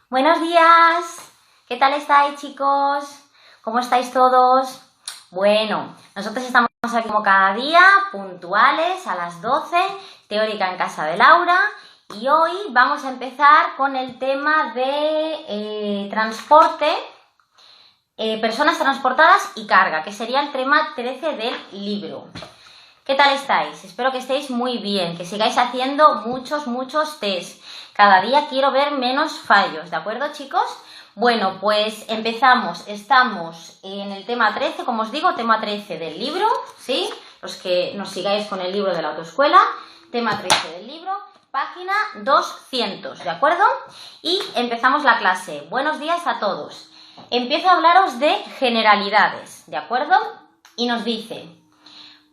Buenos días, ¿qué tal estáis, chicos? ¿Cómo estáis todos? Bueno, nosotros estamos aquí como cada día, puntuales a las 12, teórica en casa de Laura, y hoy vamos a empezar con el tema de transporte, personas transportadas y carga, que sería el tema 13 del libro. ¿Qué tal estáis? Espero que estéis muy bien, que sigáis haciendo muchos test. Cada día quiero ver menos fallos, ¿de acuerdo, chicos? Bueno, pues empezamos. Estamos en el tema 13, como os digo, tema 13 del libro, ¿sí? Los que nos sigáis con el libro de la autoescuela, tema 13 del libro, página 200, ¿de acuerdo? Y empezamos la clase. Buenos días a todos. Empiezo a hablaros de generalidades, ¿de acuerdo? Y nos dice: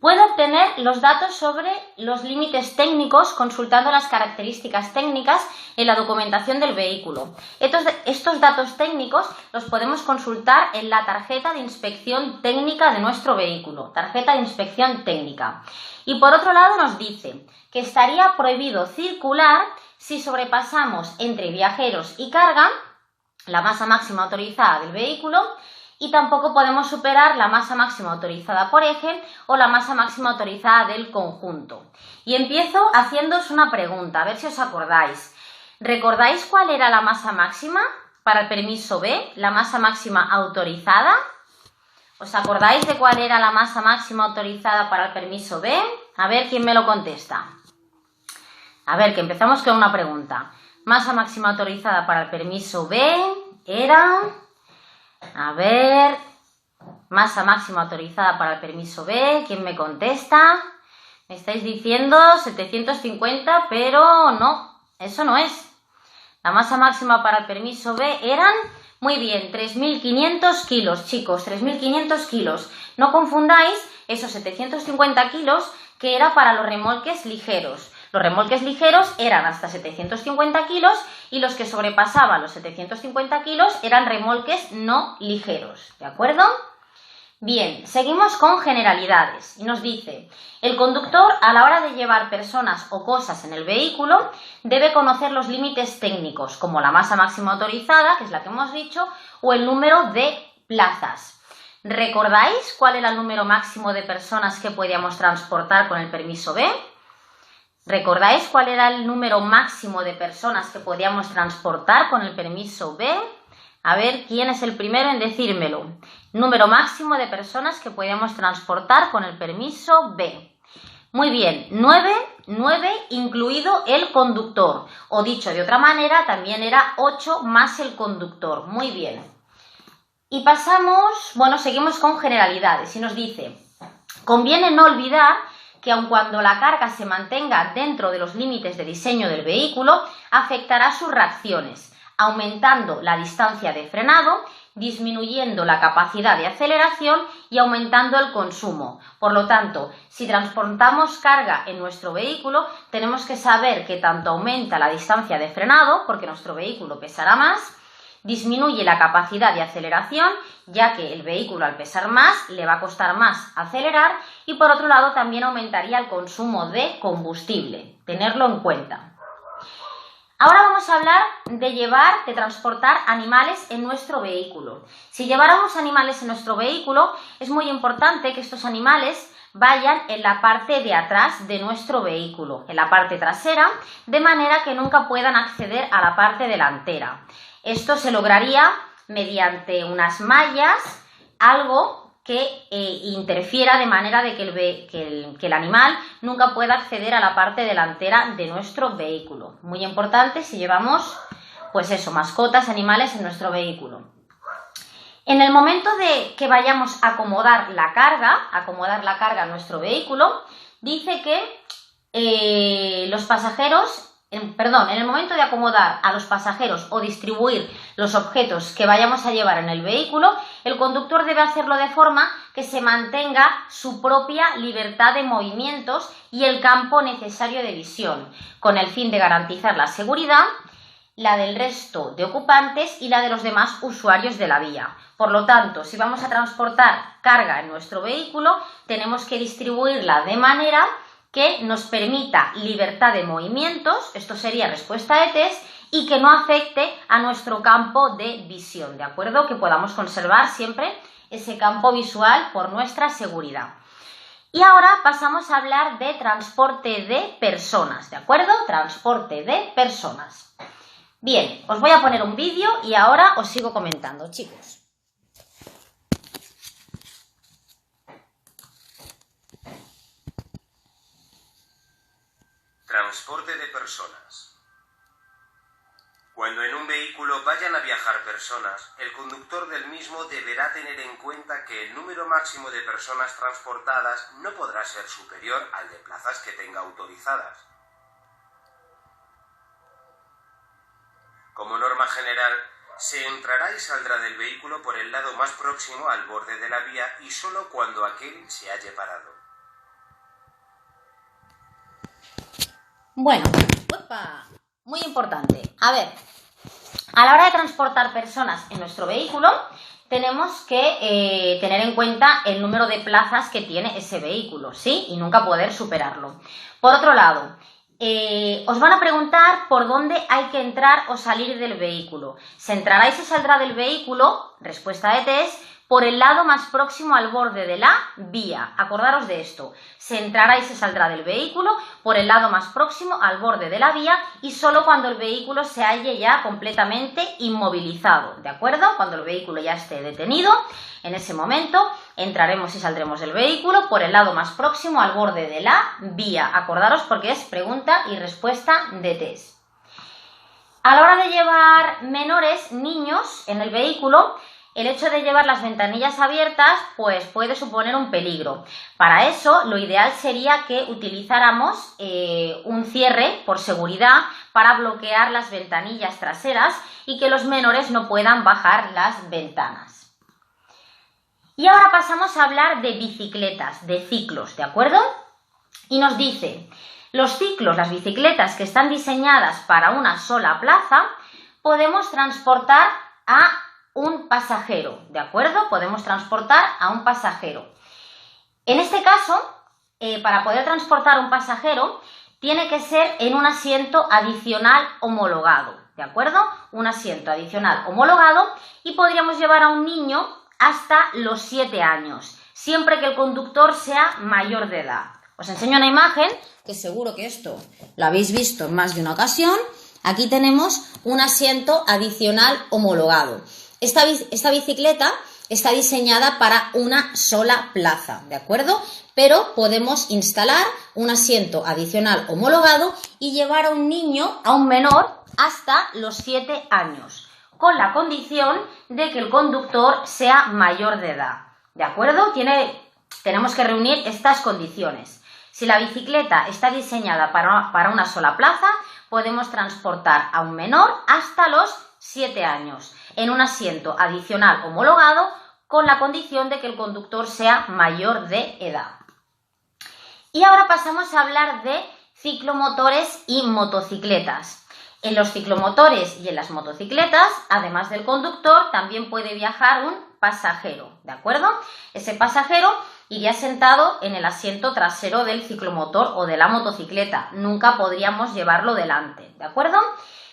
puedo obtener los datos sobre los límites técnicos consultando las características técnicas en la documentación del vehículo. Estos datos técnicos los podemos consultar en la tarjeta de inspección técnica de nuestro vehículo, tarjeta de inspección técnica. Y por otro lado nos dice que estaría prohibido circular si sobrepasamos entre viajeros y carga la masa máxima autorizada del vehículo, y tampoco podemos superar la masa máxima autorizada por eje o la masa máxima autorizada del conjunto. Y empiezo haciéndoos una pregunta, a ver si os acordáis. ¿Recordáis cuál era la masa máxima para el permiso B, la masa máxima autorizada? ¿Os acordáis de cuál era la masa máxima autorizada para el permiso B? A ver quién me lo contesta. A ver, que empezamos con una pregunta. Masa máxima autorizada para el permiso B era... A ver, masa máxima autorizada para el permiso B, ¿quién me contesta? Me estáis diciendo 750, pero no, eso no es. La masa máxima para el permiso B eran, muy bien, 3.500 kilos, chicos, 3.500 kilos. No confundáis esos 750 kilos que era para los remolques ligeros. Los remolques ligeros eran hasta 750 kilos y los que sobrepasaban los 750 kilos eran remolques no ligeros, ¿de acuerdo? Bien, seguimos con generalidades y nos dice: el conductor, a la hora de llevar personas o cosas en el vehículo, debe conocer los límites técnicos, como la masa máxima autorizada, que es la que hemos dicho, o el número de plazas. ¿Recordáis cuál era el número máximo de personas que podíamos transportar con el permiso B? ¿Recordáis cuál era el número máximo de personas que podíamos transportar con el permiso B? A ver, ¿quién es el primero en decírmelo? Número máximo de personas que podíamos transportar con el permiso B. Muy bien, 9 incluido el conductor. O dicho de otra manera, también era 8 más el conductor. Muy bien. Y pasamos, bueno, seguimos con generalidades y nos dice: conviene no olvidar que aun cuando la carga se mantenga dentro de los límites de diseño del vehículo, afectará sus reacciones, aumentando la distancia de frenado, disminuyendo la capacidad de aceleración y aumentando el consumo. Por lo tanto, si transportamos carga en nuestro vehículo, tenemos que saber que tanto aumenta la distancia de frenado, porque nuestro vehículo pesará más, disminuye la capacidad de aceleración, ya que el vehículo al pesar más le va a costar más acelerar, y por otro lado también aumentaría el consumo de combustible. Tenerlo en cuenta. Ahora vamos a hablar de transportar animales en nuestro vehículo. Si lleváramos animales en nuestro vehículo, es muy importante que estos animales vayan en la parte de atrás de nuestro vehículo, en la parte trasera, de manera que nunca puedan acceder a la parte delantera. Esto se lograría mediante unas mallas, algo que interfiera de manera de que el animal nunca pueda acceder a la parte delantera de nuestro vehículo. Muy importante si llevamos, pues eso, mascotas, animales en nuestro vehículo. En el momento de que vayamos a acomodar la carga en nuestro vehículo, dice que los pasajeros... en el momento de acomodar a los pasajeros o distribuir los objetos que vayamos a llevar en el vehículo, el conductor debe hacerlo de forma que se mantenga su propia libertad de movimientos y el campo necesario de visión, con el fin de garantizar la seguridad, la del resto de ocupantes y la de los demás usuarios de la vía. Por lo tanto, si vamos a transportar carga en nuestro vehículo, tenemos que distribuirla de manera que nos permita libertad de movimientos, esto sería respuesta de test, y que no afecte a nuestro campo de visión, ¿de acuerdo? Que podamos conservar siempre ese campo visual por nuestra seguridad. Y ahora pasamos a hablar de transporte de personas, ¿de acuerdo? Transporte de personas. Bien, os voy a poner un vídeo y ahora os sigo comentando, chicos. Transporte de personas. Cuando en un vehículo vayan a viajar personas, el conductor del mismo deberá tener en cuenta que el número máximo de personas transportadas no podrá ser superior al de plazas que tenga autorizadas. Como norma general, se entrará y saldrá del vehículo por el lado más próximo al borde de la vía y solo cuando aquel se halle parado. Bueno, muy importante. A ver, a la hora de transportar personas en nuestro vehículo, tenemos que tener en cuenta el número de plazas que tiene ese vehículo, ¿sí? Y nunca poder superarlo. Por otro lado, os van a preguntar por dónde hay que entrar o salir del vehículo. ¿Se entrará y se saldrá del vehículo? Respuesta de test. Por el lado más próximo al borde de la vía. Acordaros de esto. Se entrará y se saldrá del vehículo por el lado más próximo al borde de la vía y solo cuando el vehículo se halle ya completamente inmovilizado, ¿de acuerdo? Cuando el vehículo ya esté detenido, en ese momento entraremos y saldremos del vehículo por el lado más próximo al borde de la vía. Acordaros porque es pregunta y respuesta de test. A la hora de llevar menores, niños, en el vehículo, el hecho de llevar las ventanillas abiertas pues puede suponer un peligro. Para eso lo ideal sería que utilizáramos un cierre por seguridad para bloquear las ventanillas traseras y que los menores no puedan bajar las ventanas. Y ahora pasamos a hablar de bicicletas, de ciclos, ¿de acuerdo? Y nos dice, los ciclos, las bicicletas que están diseñadas para una sola plaza, podemos transportar a un pasajero, ¿de acuerdo? Podemos transportar a un pasajero. En este caso, para poder transportar a un pasajero, tiene que ser en un asiento adicional homologado, ¿de acuerdo? Un asiento adicional homologado y podríamos llevar a un niño hasta los 7 años, siempre que el conductor sea mayor de edad. Os enseño una imagen, que seguro que esto lo habéis visto en más de una ocasión. Aquí tenemos un asiento adicional homologado. Esta bicicleta está diseñada para una sola plaza, ¿de acuerdo? Pero podemos instalar un asiento adicional homologado y llevar a un niño, a un menor, hasta los 7 años, con la condición de que el conductor sea mayor de edad, ¿de acuerdo? Tenemos que reunir estas condiciones. Si la bicicleta está diseñada para una sola plaza, podemos transportar a un menor hasta los 7 años en un asiento adicional homologado con la condición de que el conductor sea mayor de edad. Y ahora pasamos a hablar de ciclomotores y motocicletas. En los ciclomotores y en las motocicletas, además del conductor, también puede viajar un pasajero, ¿de acuerdo? Ese pasajero iría sentado en el asiento trasero del ciclomotor o de la motocicleta. Nunca podríamos llevarlo delante, ¿de acuerdo?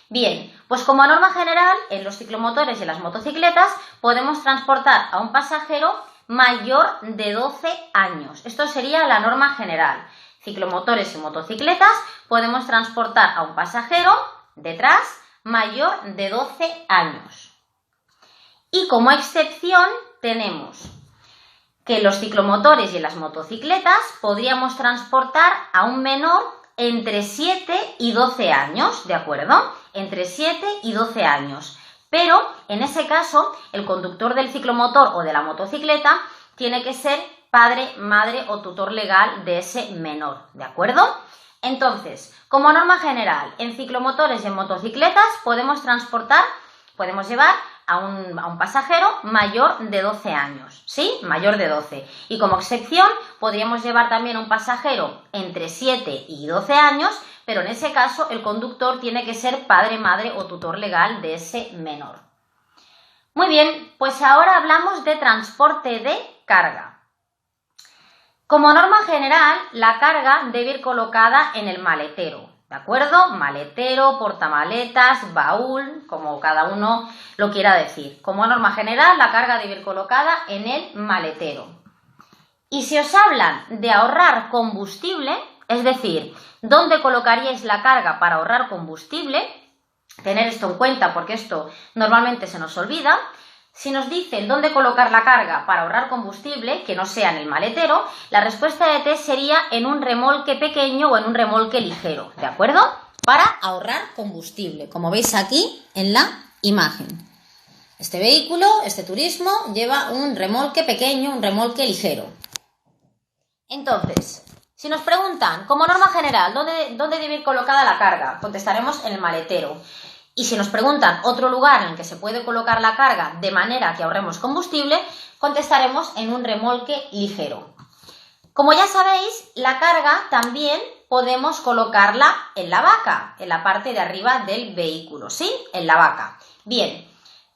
Bien, pues como norma general, en los ciclomotores y en las motocicletas podemos transportar a un pasajero mayor de 12 años. Esto sería la norma general. Ciclomotores y motocicletas podemos transportar a un pasajero detrás mayor de 12 años. Y como excepción tenemos que en los ciclomotores y en las motocicletas podríamos transportar a un menor entre 7 y 12 años, ¿de acuerdo? Entre 7 y 12 años. Pero, en ese caso, el conductor del ciclomotor o de la motocicleta tiene que ser padre, madre o tutor legal de ese menor, ¿de acuerdo? Entonces, como norma general, en ciclomotores y en motocicletas podemos llevar a un pasajero mayor de 12 años, ¿sí? Mayor de 12. Y como excepción, podríamos llevar también a un pasajero entre 7 y 12 años, pero en ese caso el conductor tiene que ser padre, madre o tutor legal de ese menor. Muy bien, pues ahora hablamos de transporte de carga. Como norma general, la carga debe ir colocada en el maletero, ¿de acuerdo? Maletero, portamaletas, baúl, como cada uno lo quiera decir. Como norma general, la carga debe ir colocada en el maletero. Y si os hablan de ahorrar combustible, es decir, ¿dónde colocaríais la carga para ahorrar combustible? Tener esto en cuenta porque esto normalmente se nos olvida. Si nos dicen dónde colocar la carga para ahorrar combustible, que no sea en el maletero, la respuesta de T sería en un remolque pequeño o en un remolque ligero, ¿de acuerdo? Para ahorrar combustible, como veis aquí en la imagen. Este vehículo, este turismo, lleva un remolque pequeño, un remolque ligero. Entonces, si nos preguntan, como norma general, ¿dónde debe ir colocada la carga? Contestaremos en el maletero. Y si nos preguntan otro lugar en el que se puede colocar la carga de manera que ahorremos combustible, contestaremos en un remolque ligero. Como ya sabéis, la carga también podemos colocarla en la baca, en la parte de arriba del vehículo, ¿sí? En la baca. Bien.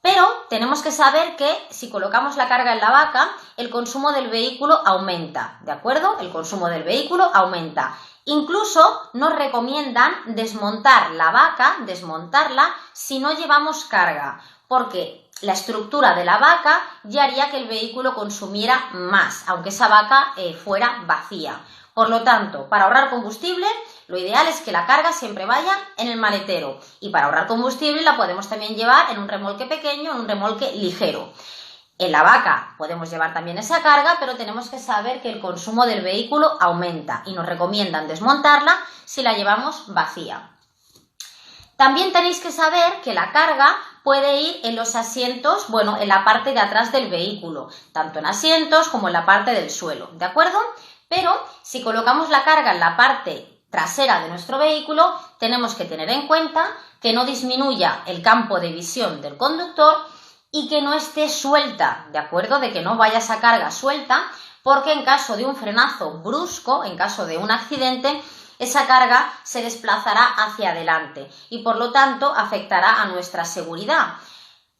Pero tenemos que saber que si colocamos la carga en la baca, el consumo del vehículo aumenta, ¿de acuerdo? El consumo del vehículo aumenta. Incluso nos recomiendan desmontar la baca, desmontarla, si no llevamos carga, porque la estructura de la baca ya haría que el vehículo consumiera más, aunque esa baca fuera vacía. Por lo tanto, para ahorrar combustible, lo ideal es que la carga siempre vaya en el maletero. Y para ahorrar combustible la podemos también llevar en un remolque pequeño, en un remolque ligero. En la baca podemos llevar también esa carga, pero tenemos que saber que el consumo del vehículo aumenta y nos recomiendan desmontarla si la llevamos vacía. También tenéis que saber que la carga puede ir en los asientos, bueno, en la parte de atrás del vehículo, tanto en asientos como en la parte del suelo, ¿de acuerdo? Pero si colocamos la carga en la parte trasera de nuestro vehículo, tenemos que tener en cuenta que no disminuya el campo de visión del conductor y que no esté suelta, ¿de acuerdo? De que no vaya esa carga suelta, porque en caso de un frenazo brusco, en caso de un accidente, esa carga se desplazará hacia adelante y por lo tanto afectará a nuestra seguridad.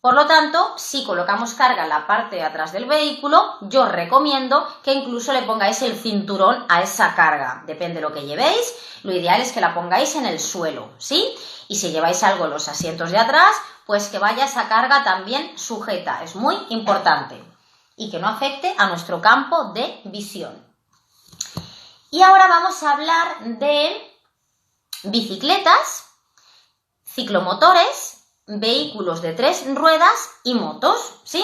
Por lo tanto, si colocamos carga en la parte de atrás del vehículo, yo os recomiendo que incluso le pongáis el cinturón a esa carga. Depende de lo que llevéis, lo ideal es que la pongáis en el suelo, ¿sí? Y si lleváis algo en los asientos de atrás, pues que vaya esa carga también sujeta, es muy importante. Y que no afecte a nuestro campo de visión. Y ahora vamos a hablar de bicicletas, ciclomotores, vehículos de 3 ruedas y motos, ¿sí?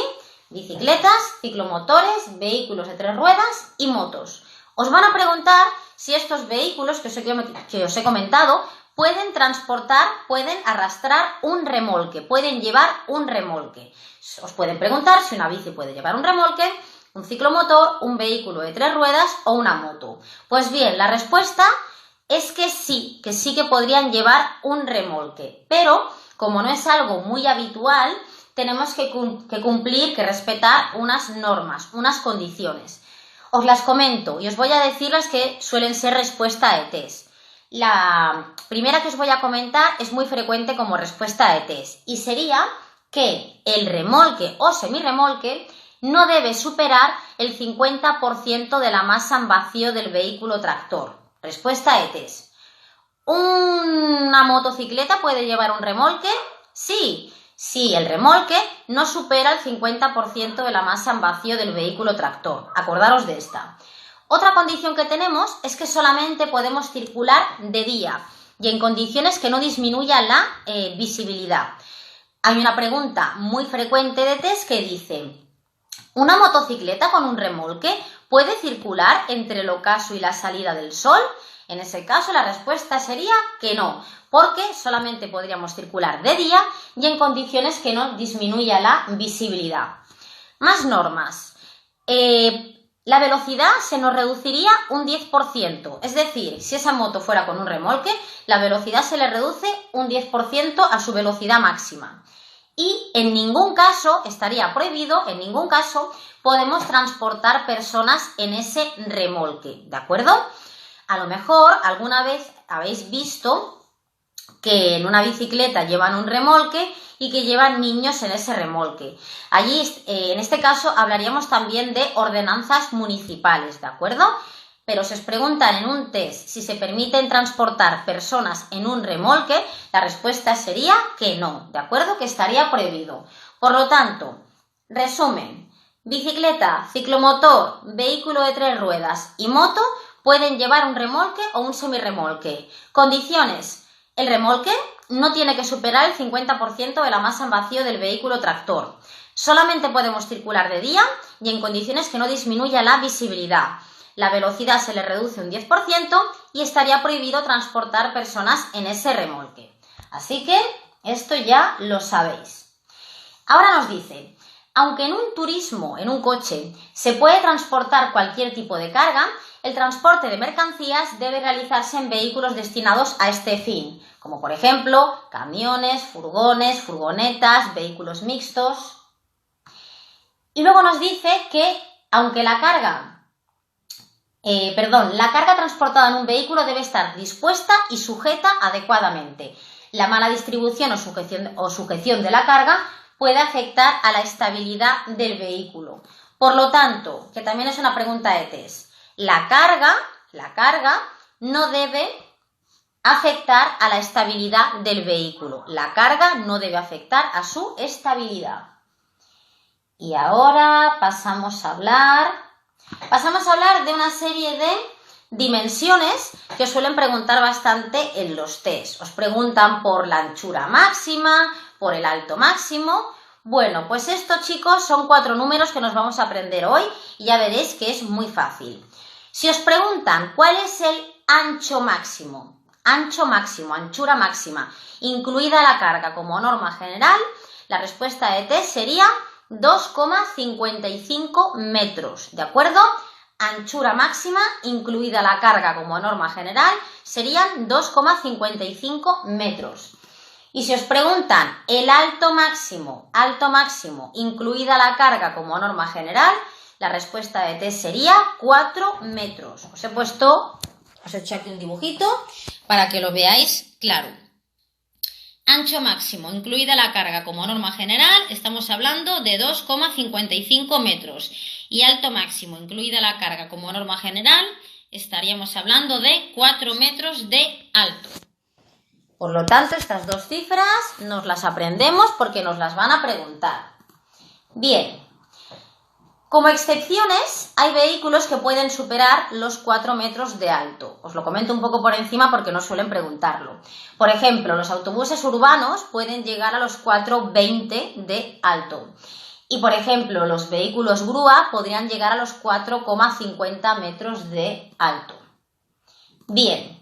Bicicletas, ciclomotores, vehículos de 3 ruedas y motos. Os van a preguntar si estos vehículos que os he comentado pueden transportar, pueden arrastrar un remolque, pueden llevar un remolque. Os pueden preguntar si una bici puede llevar un remolque, un ciclomotor, un vehículo de 3 ruedas o una moto. Pues bien, la respuesta es que sí que podrían llevar un remolque, pero como no es algo muy habitual, tenemos que cumplir, que respetar unas normas, unas condiciones. Os las comento y os voy a decir las que suelen ser respuesta a ETS. La primera que os voy a comentar es muy frecuente como respuesta a ETS y sería que el remolque o semirremolque no debe superar el 50% de la masa en vacío del vehículo tractor. Respuesta a ETS. ¿Una motocicleta puede llevar un remolque? Sí, el remolque no supera el 50% de la masa en vacío del vehículo tractor. Acordaros de esta. Otra condición que tenemos es que solamente podemos circular de día y en condiciones que no disminuya la visibilidad. Hay una pregunta muy frecuente de test que dice: ¿una motocicleta con un remolque puede circular entre el ocaso y la salida del sol? En ese caso la respuesta sería que no, porque solamente podríamos circular de día y en condiciones que no disminuya la visibilidad. Más normas. La velocidad se nos reduciría un 10%, es decir, si esa moto fuera con un remolque, la velocidad se le reduce un 10% a su velocidad máxima. Y en ningún caso, estaría prohibido, en ningún caso podemos transportar personas en ese remolque, ¿de acuerdo? A lo mejor alguna vez habéis visto que en una bicicleta llevan un remolque y que llevan niños en ese remolque. Allí, en este caso, hablaríamos también de ordenanzas municipales, ¿de acuerdo? Pero si os preguntan en un test si se permiten transportar personas en un remolque, la respuesta sería que no, ¿de acuerdo? Que estaría prohibido. Por lo tanto, resumen, bicicleta, ciclomotor, vehículo de 3 ruedas y moto pueden llevar un remolque o un semirremolque. Condiciones, el remolque no tiene que superar el 50% de la masa en vacío del vehículo tractor. Solamente podemos circular de día y en condiciones que no disminuya la visibilidad. La velocidad se le reduce un 10% y estaría prohibido transportar personas en ese remolque. Así que esto ya lo sabéis. Ahora nos dice, aunque en un turismo, en un coche, se puede transportar cualquier tipo de carga, el transporte de mercancías debe realizarse en vehículos destinados a este fin, como por ejemplo camiones, furgones, furgonetas, vehículos mixtos. Y luego nos dice que aunque la carga transportada en un vehículo debe estar dispuesta y sujeta adecuadamente. La mala distribución o sujeción de la carga puede afectar a la estabilidad del vehículo. Por lo tanto, que también es una pregunta de test, la carga no debe afectar a la estabilidad del vehículo. La carga no debe afectar a su estabilidad. Y ahora pasamos a hablar de una serie de dimensiones que os suelen preguntar bastante en los test. Os preguntan por la anchura máxima, por el alto máximo. Bueno, pues estos, chicos, son 4 números que nos vamos a aprender hoy y ya veréis que es muy fácil. Si os preguntan cuál es el ancho máximo, anchura máxima, incluida la carga como norma general, la respuesta de test sería 2,55 metros, ¿de acuerdo? Anchura máxima, incluida la carga como norma general, serían 2,55 metros. Y si os preguntan el alto máximo, incluida la carga como norma general, la respuesta de test sería 4 metros. Os he hecho aquí un dibujito para que lo veáis claro. Ancho máximo, incluida la carga como norma general, estamos hablando de 2,55 metros. Y alto máximo, incluida la carga como norma general, estaríamos hablando de 4 metros de alto. Por lo tanto, estas dos cifras nos las aprendemos porque nos las van a preguntar. Bien, como excepciones, hay vehículos que pueden superar los 4 metros de alto. Os lo comento un poco por encima porque no suelen preguntarlo. Por ejemplo, los autobuses urbanos pueden llegar a los 4,20 de alto. Y, por ejemplo, los vehículos grúa podrían llegar a los 4,50 metros de alto. Bien.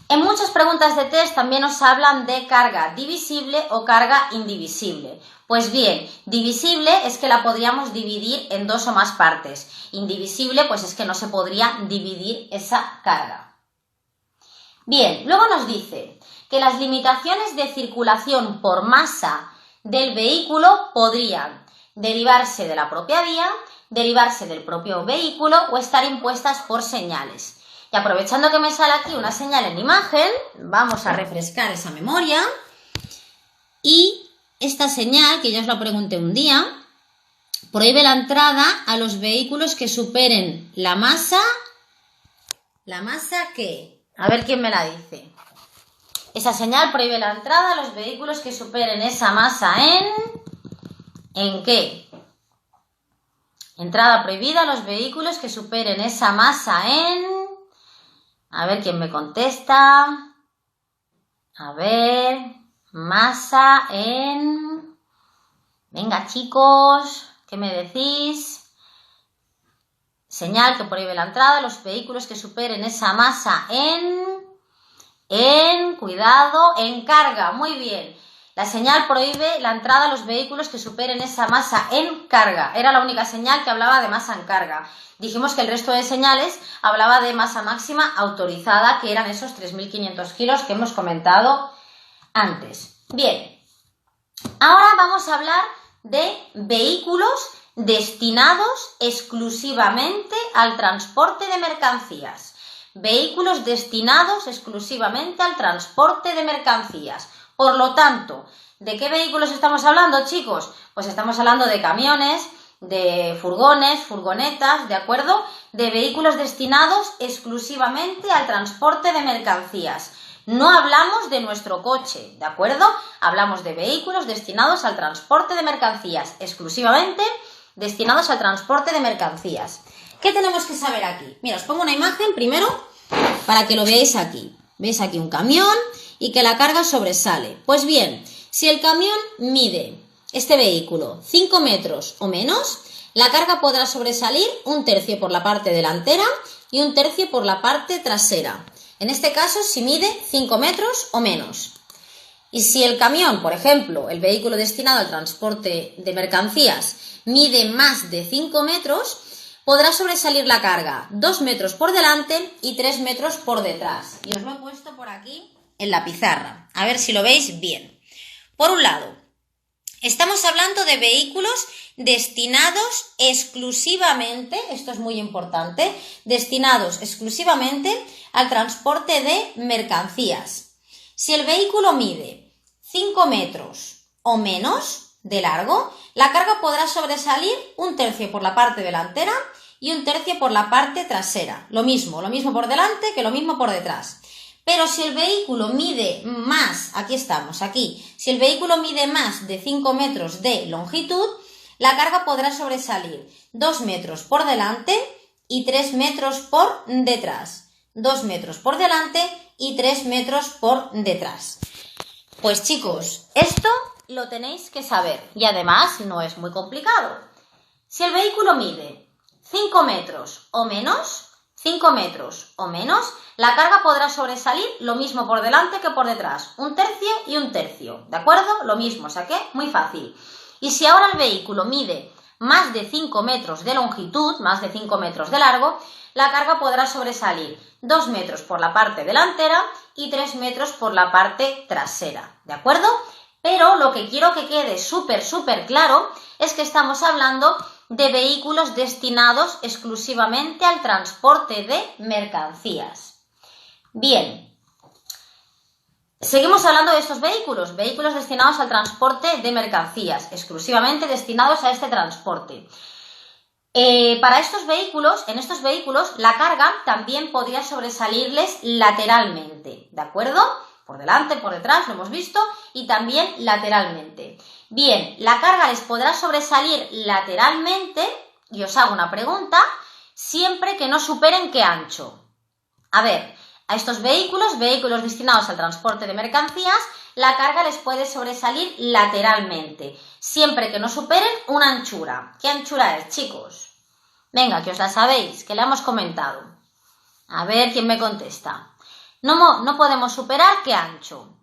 En muchas preguntas de test también nos hablan de carga divisible o carga indivisible. Pues bien, divisible es que la podríamos dividir en 2 o más partes. Indivisible, pues es que no se podría dividir esa carga. Bien, luego nos dice que las limitaciones de circulación por masa del vehículo podrían derivarse de la propia vía, derivarse del propio vehículo o estar impuestas por señales. Y aprovechando que me sale aquí una señal en imagen, vamos a refrescar esa memoria. Y esta señal, que ya os la pregunté un día, prohíbe la entrada a los vehículos que superen la masa. ¿La masa qué? A ver quién me la dice. Esa señal prohíbe la entrada a los vehículos que superen esa masa ¿en qué? Entrada prohibida a los vehículos que superen esa masa en... A ver quién me contesta. A ver, masa en... Venga, chicos, ¿qué me decís? Señal que prohíbe la entrada a los vehículos que superen esa masa cuidado, en carga. Muy bien. La señal prohíbe la entrada a los vehículos que superen esa masa en carga. Era la única señal que hablaba de masa en carga. Dijimos que el resto de señales hablaba de masa máxima autorizada, que eran esos 3.500 kilos que hemos comentado antes. Bien, ahora vamos a hablar de vehículos destinados exclusivamente al transporte de mercancías. Vehículos destinados exclusivamente al transporte de mercancías. Por lo tanto, ¿de qué vehículos estamos hablando, chicos? Pues estamos hablando de camiones, de furgones, furgonetas, ¿de acuerdo? De vehículos destinados exclusivamente al transporte de mercancías. No hablamos de nuestro coche, ¿de acuerdo? Hablamos de vehículos destinados al transporte de mercancías, exclusivamente destinados al transporte de mercancías. ¿Qué tenemos que saber aquí? Mira, os pongo una imagen primero para que lo veáis aquí. ¿Veis aquí un camión y que la carga sobresale? Pues bien, si el camión mide, este vehículo, 5 metros o menos, la carga podrá sobresalir 1/3 por la parte delantera y 1/3 por la parte trasera. En este caso, si mide 5 metros o menos. Y si el camión, por ejemplo, el vehículo destinado al transporte de mercancías, mide más de 5 metros, podrá sobresalir la carga 2 metros por delante y 3 metros por detrás. Y os lo he puesto por aquí en la pizarra, a ver si lo veis bien. Por un lado, estamos hablando de vehículos destinados exclusivamente, esto es muy importante, destinados exclusivamente al transporte de mercancías. Si el vehículo mide 5 metros o menos de largo, la carga podrá sobresalir 1/3 por la parte delantera y 1/3 por la parte trasera. Lo mismo por delante que lo mismo por detrás. Pero si el vehículo mide más, aquí estamos, aquí, si el vehículo mide más de 5 metros de longitud, la carga podrá sobresalir 2 metros por delante y 3 metros por detrás. 2 metros por delante y 3 metros por detrás. Pues chicos, esto lo tenéis que saber y además no es muy complicado. Si el vehículo mide 5 metros o menos, la carga podrá sobresalir lo mismo por delante que por detrás, 1/3 y 1/3, ¿de acuerdo? Lo mismo, o sea que muy fácil. Y si ahora el vehículo mide más de 5 metros de longitud, más de 5 metros de largo, la carga podrá sobresalir 2 metros por la parte delantera y 3 metros por la parte trasera, ¿de acuerdo? Pero lo que quiero que quede súper claro es que estamos hablando de vehículos destinados exclusivamente al transporte de mercancías. Bien, seguimos hablando de estos vehículos destinados al transporte de mercancías, exclusivamente destinados a este transporte. Para estos vehículos, en estos vehículos, la carga también podría sobresalirles lateralmente, ¿de acuerdo? Por delante, por detrás, lo hemos visto, y también lateralmente. Bien, la carga les podrá sobresalir lateralmente, y os hago una pregunta, siempre que no superen ¿qué ancho? A ver, a estos vehículos destinados al transporte de mercancías, la carga les puede sobresalir lateralmente, siempre que no superen una anchura. ¿Qué anchura es, chicos? Venga, que os la sabéis, que la hemos comentado. A ver quién me contesta. No podemos superar ¿qué ancho?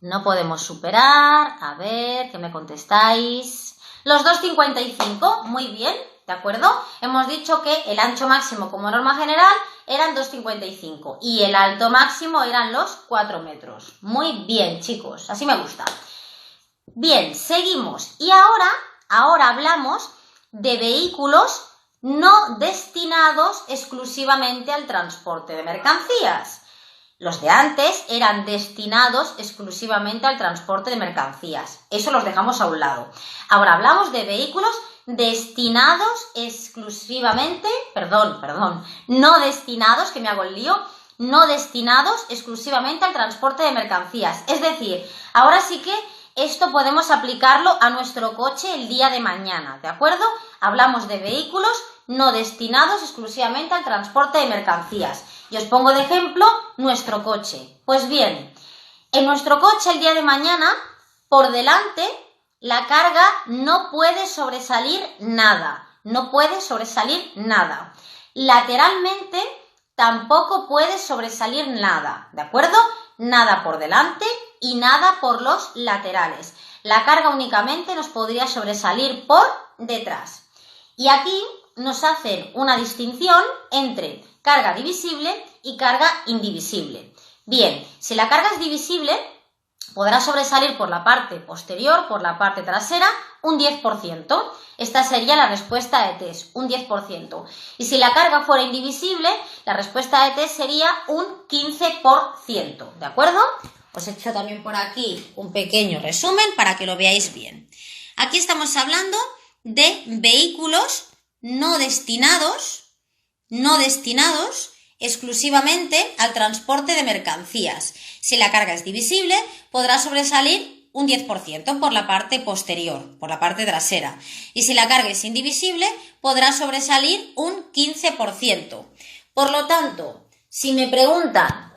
No podemos superar, a ver, ¿qué me contestáis? Los 2,55, muy bien, ¿de acuerdo? Hemos dicho que el ancho máximo como norma general eran 2,55 y el alto máximo eran los 4 metros. Muy bien, chicos, así me gusta. Bien, seguimos. Y ahora hablamos de vehículos no destinados exclusivamente al transporte de mercancías. Los de antes eran destinados exclusivamente al transporte de mercancías. Eso los dejamos a un lado. Ahora hablamos de vehículos destinados exclusivamente, no destinados, que me hago el lío, no destinados exclusivamente al transporte de mercancías. Es decir, ahora sí que esto podemos aplicarlo a nuestro coche el día de mañana, ¿de acuerdo? Hablamos de vehículos no destinados exclusivamente al transporte de mercancías. Y os pongo de ejemplo nuestro coche. Pues bien, en nuestro coche el día de mañana, por delante, la carga no puede sobresalir nada. Lateralmente tampoco puede sobresalir nada, ¿de acuerdo? Nada por delante y nada por los laterales. La carga únicamente nos podría sobresalir por detrás. Y aquí nos hacen una distinción entre carga divisible y carga indivisible. Bien, si la carga es divisible, podrá sobresalir por la parte posterior, por la parte trasera, un 10%. Esta sería la respuesta de test, un 10%. Y si la carga fuera indivisible, la respuesta de test sería un 15%. ¿De acuerdo? Os he hecho también por aquí un pequeño resumen para que lo veáis bien. Aquí estamos hablando de vehículos no destinados exclusivamente al transporte de mercancías. Si la carga es divisible, podrá sobresalir un 10% por la parte posterior, por la parte trasera. Y si la carga es indivisible, podrá sobresalir un 15%. Por lo tanto, si me preguntan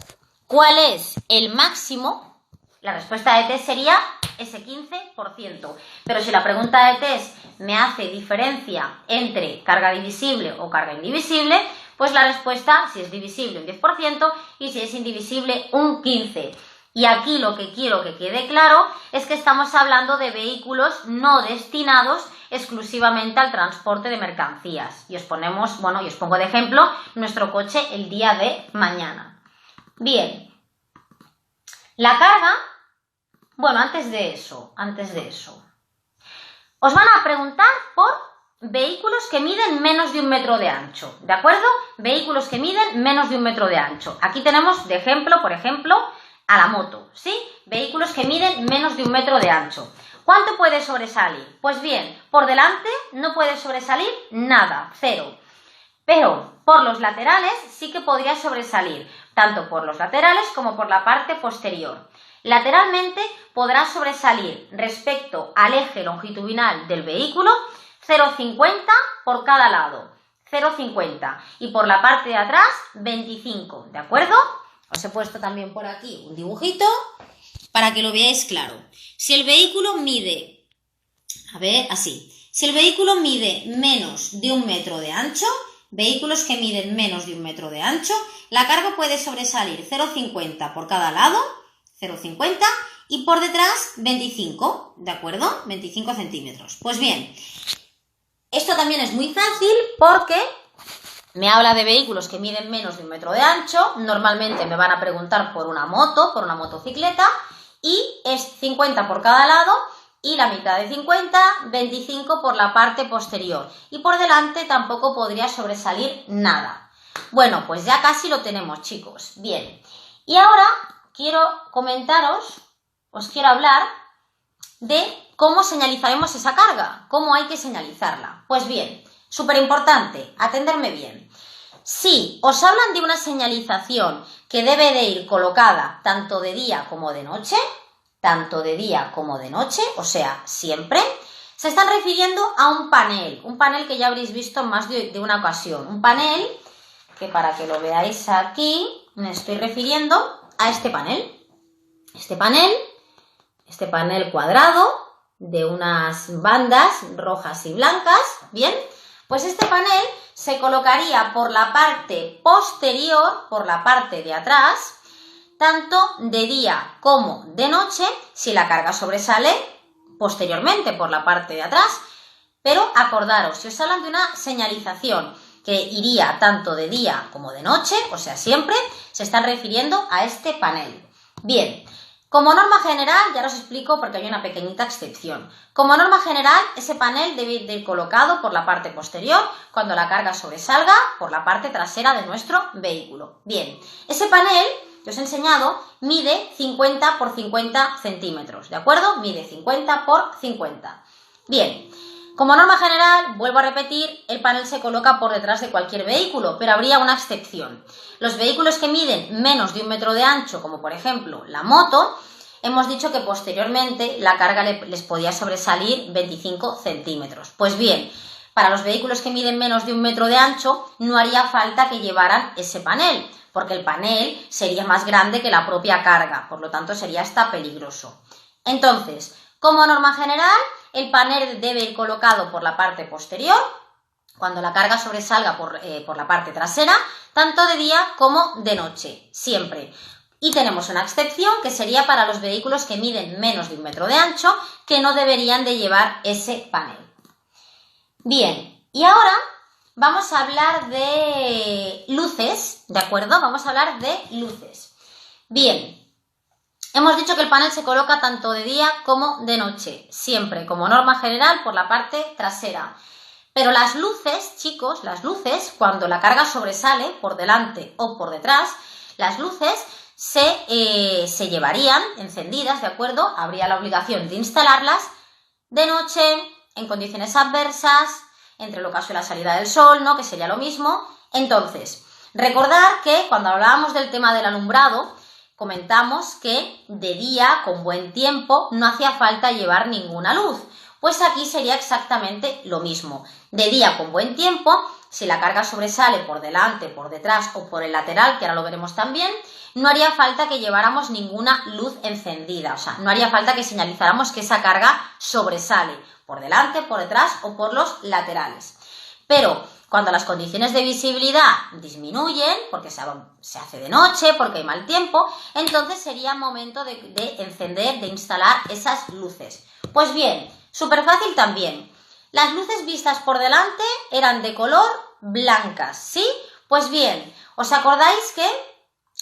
cuál es el máximo, la respuesta de test sería ese 15%. Pero si la pregunta de test me hace diferencia entre carga divisible o carga indivisible, pues la respuesta, si es divisible, un 10% y si es indivisible, un 15%. Y aquí lo que quiero que quede claro es que estamos hablando de vehículos no destinados exclusivamente al transporte de mercancías. Y os pongo de ejemplo nuestro coche el día de mañana. Bien, la carga, antes de eso, os van a preguntar por vehículos que miden menos de 1 metro de ancho, ¿de acuerdo? Vehículos que miden menos de 1 metro de ancho. Aquí tenemos de ejemplo, por ejemplo, a la moto, ¿sí? Vehículos que miden menos de 1 metro de ancho. ¿Cuánto puede sobresalir? Pues bien, por delante no puede sobresalir nada, 0. Pero por los laterales sí que podría sobresalir, tanto por los laterales como por la parte posterior. Lateralmente podrá sobresalir respecto al eje longitudinal del vehículo 0,50 por cada lado, 0,50. Y por la parte de atrás, 25, ¿de acuerdo? Os he puesto también por aquí un dibujito para que lo veáis claro. Si el vehículo mide, si el vehículo mide menos de 1 metro de ancho, vehículos que miden menos de 1 metro de ancho, la carga puede sobresalir 0,50 por cada lado, 0,50, y por detrás 25, ¿de acuerdo? 25 centímetros. Pues bien, esto también es muy fácil porque me habla de vehículos que miden menos de 1 metro de ancho, normalmente me van a preguntar por una moto, por una motocicleta, y es 50 por cada lado, y la mitad de 50, 25 por la parte posterior. Y por delante tampoco podría sobresalir nada. Bueno, pues ya casi lo tenemos, chicos. Bien, y ahora os quiero hablar de cómo señalizaremos esa carga, cómo hay que señalizarla. Pues bien, súper importante, atenderme bien. Si os hablan de una señalización que debe de ir colocada tanto de día como de noche, o sea, siempre, se están refiriendo a un panel que ya habréis visto en más de una ocasión. Un panel que, para que lo veáis aquí, me estoy refiriendo a este panel. Este panel cuadrado de unas bandas rojas y blancas, ¿bien? Pues este panel se colocaría por la parte posterior, por la parte de atrás, tanto de día como de noche, si la carga sobresale posteriormente por la parte de atrás. Pero acordaros, si os hablan de una señalización que iría tanto de día como de noche, o sea, siempre, se están refiriendo a este panel. Bien, como norma general, ya os explico porque hay una pequeñita excepción. Como norma general, ese panel debe de ir colocado por la parte posterior cuando la carga sobresalga por la parte trasera de nuestro vehículo. Bien, ese panel que os he enseñado mide 50 por 50 centímetros, ¿de acuerdo? Mide 50 por 50. Bien, como norma general, vuelvo a repetir, el panel se coloca por detrás de cualquier vehículo, pero habría una excepción. Los vehículos que miden menos de 1 metro de ancho, como por ejemplo la moto, hemos dicho que posteriormente la carga les podía sobresalir 25 centímetros. Pues bien, para los vehículos que miden menos de 1 metro de ancho, no haría falta que llevaran ese panel, porque el panel sería más grande que la propia carga, por lo tanto sería hasta peligroso. Entonces, como norma general, el panel debe ir colocado por la parte posterior, cuando la carga sobresalga por la parte trasera, tanto de día como de noche, siempre. Y tenemos una excepción que sería para los vehículos que miden menos de 1 metro de ancho, que no deberían de llevar ese panel. Bien, y ahora vamos a hablar de luces, ¿de acuerdo? Vamos a hablar de luces. Bien. Hemos dicho que el panel se coloca tanto de día como de noche, siempre, como norma general, por la parte trasera. Pero las luces, chicos, cuando la carga sobresale por delante o por detrás, las luces se llevarían encendidas, ¿de acuerdo? Habría la obligación de instalarlas De noche, en condiciones adversas, entre el ocaso y la salida del sol, ¿no? Que sería lo mismo. Entonces, recordar que cuando hablábamos del tema del alumbrado, comentamos que de día, con buen tiempo, no hacía falta llevar ninguna luz. Pues aquí sería exactamente lo mismo. De día, con buen tiempo, si la carga sobresale por delante, por detrás o por el lateral, que ahora lo veremos también, no haría falta que lleváramos ninguna luz encendida. O sea, no haría falta que señalizáramos que esa carga sobresale por delante, por detrás o por los laterales. Pero cuando las condiciones de visibilidad disminuyen, porque se hace de noche, porque hay mal tiempo, entonces sería momento de encender, de instalar esas luces. Pues bien, súper fácil también. Las luces vistas por delante eran de color blancas, ¿sí? Pues bien, ¿os acordáis que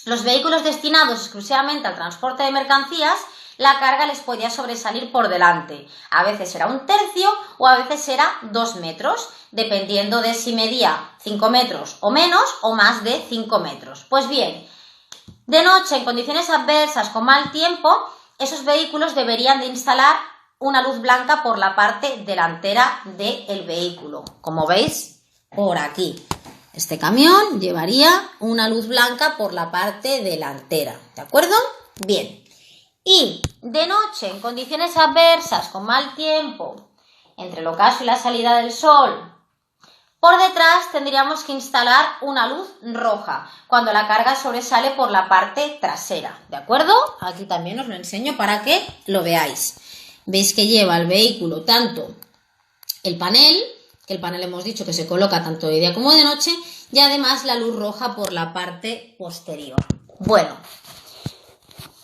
los vehículos destinados exclusivamente al transporte de mercancías, la carga les podía sobresalir por delante? A veces era 1/3 o a veces era 2 metros, dependiendo de si medía 5 metros o menos o más de 5 metros. Pues bien, de noche, en condiciones adversas, con mal tiempo, esos vehículos deberían de instalar una luz blanca por la parte delantera del vehículo. Como veis, por aquí. Este camión llevaría una luz blanca por la parte delantera, ¿de acuerdo? Bien. Y de noche, en condiciones adversas, con mal tiempo, entre el ocaso y la salida del sol, por detrás tendríamos que instalar una luz roja cuando la carga sobresale por la parte trasera, ¿de acuerdo? Aquí también os lo enseño para que lo veáis. Veis que lleva el vehículo tanto el panel, que el panel hemos dicho que se coloca tanto de día como de noche, y además la luz roja por la parte posterior. Bueno,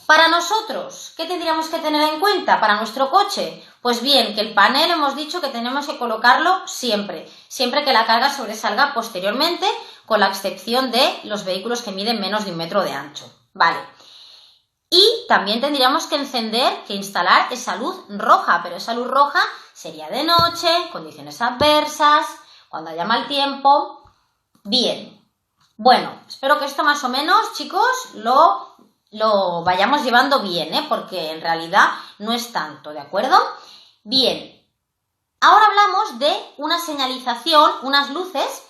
para nosotros, ¿qué tendríamos que tener en cuenta para nuestro coche? Pues bien, que el panel hemos dicho que tenemos que colocarlo siempre que la carga sobresalga posteriormente, con la excepción de los vehículos que miden menos de 1 metro de ancho. Vale. Y también tendríamos que instalar esa luz roja, pero esa luz roja sería de noche, condiciones adversas, cuando haya mal tiempo. Bien, bueno, espero que esto más o menos, chicos, lo vayamos llevando bien, porque en realidad no es tanto, ¿de acuerdo? Bien, ahora hablamos de una señalización, unas luces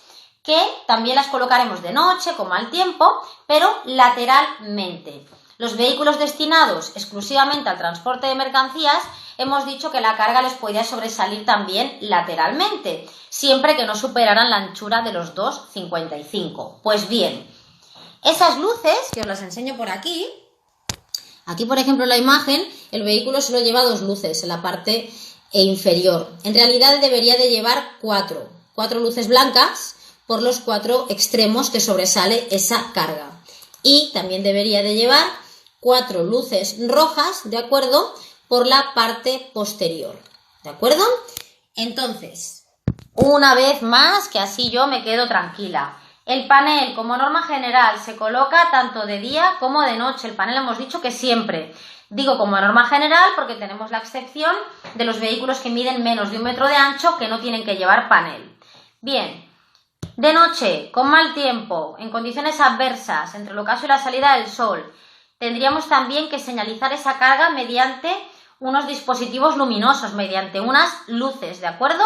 que también las colocaremos de noche, con mal tiempo, pero lateralmente. Los vehículos destinados exclusivamente al transporte de mercancías, hemos dicho que la carga les podía sobresalir también lateralmente, siempre que no superaran la anchura de los 2,55. Pues bien, esas luces, que os las enseño por aquí, por ejemplo en la imagen, el vehículo solo lleva 2 luces en la parte inferior. En realidad debería de llevar 4 luces blancas por los 4 extremos que sobresale esa carga. Y también debería de llevar 4 luces rojas, ¿de acuerdo?, por la parte posterior, ¿de acuerdo? Entonces, una vez más, que así yo me quedo tranquila. El panel, como norma general, se coloca tanto de día como de noche. El panel hemos dicho que siempre. Digo como norma general porque tenemos la excepción de los vehículos que miden menos de 1 metro de ancho, que no tienen que llevar panel. Bien, de noche, con mal tiempo, en condiciones adversas, entre el ocaso y la salida del sol, tendríamos también que señalizar esa carga mediante unos dispositivos luminosos, mediante unas luces, ¿de acuerdo?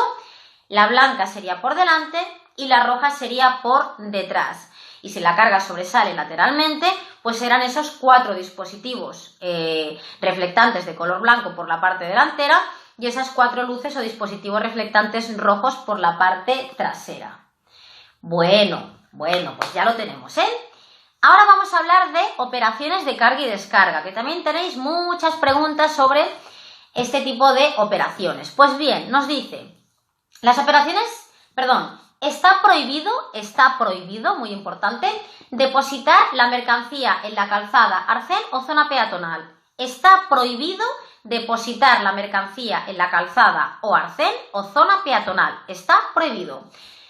La blanca sería por delante y la roja sería por detrás. Y si la carga sobresale lateralmente, pues serán esos 4 dispositivos reflectantes de color blanco por la parte delantera y esas 4 luces o dispositivos reflectantes rojos por la parte trasera. Bueno, pues ya lo tenemos, ¿eh? Ahora vamos a hablar de operaciones de carga y descarga, que también tenéis muchas preguntas sobre este tipo de operaciones. Pues bien, nos dice, está prohibido, muy importante, depositar la mercancía en la calzada, arcén o zona peatonal. Está prohibido depositar la mercancía en la calzada o arcén o zona peatonal. Está prohibido.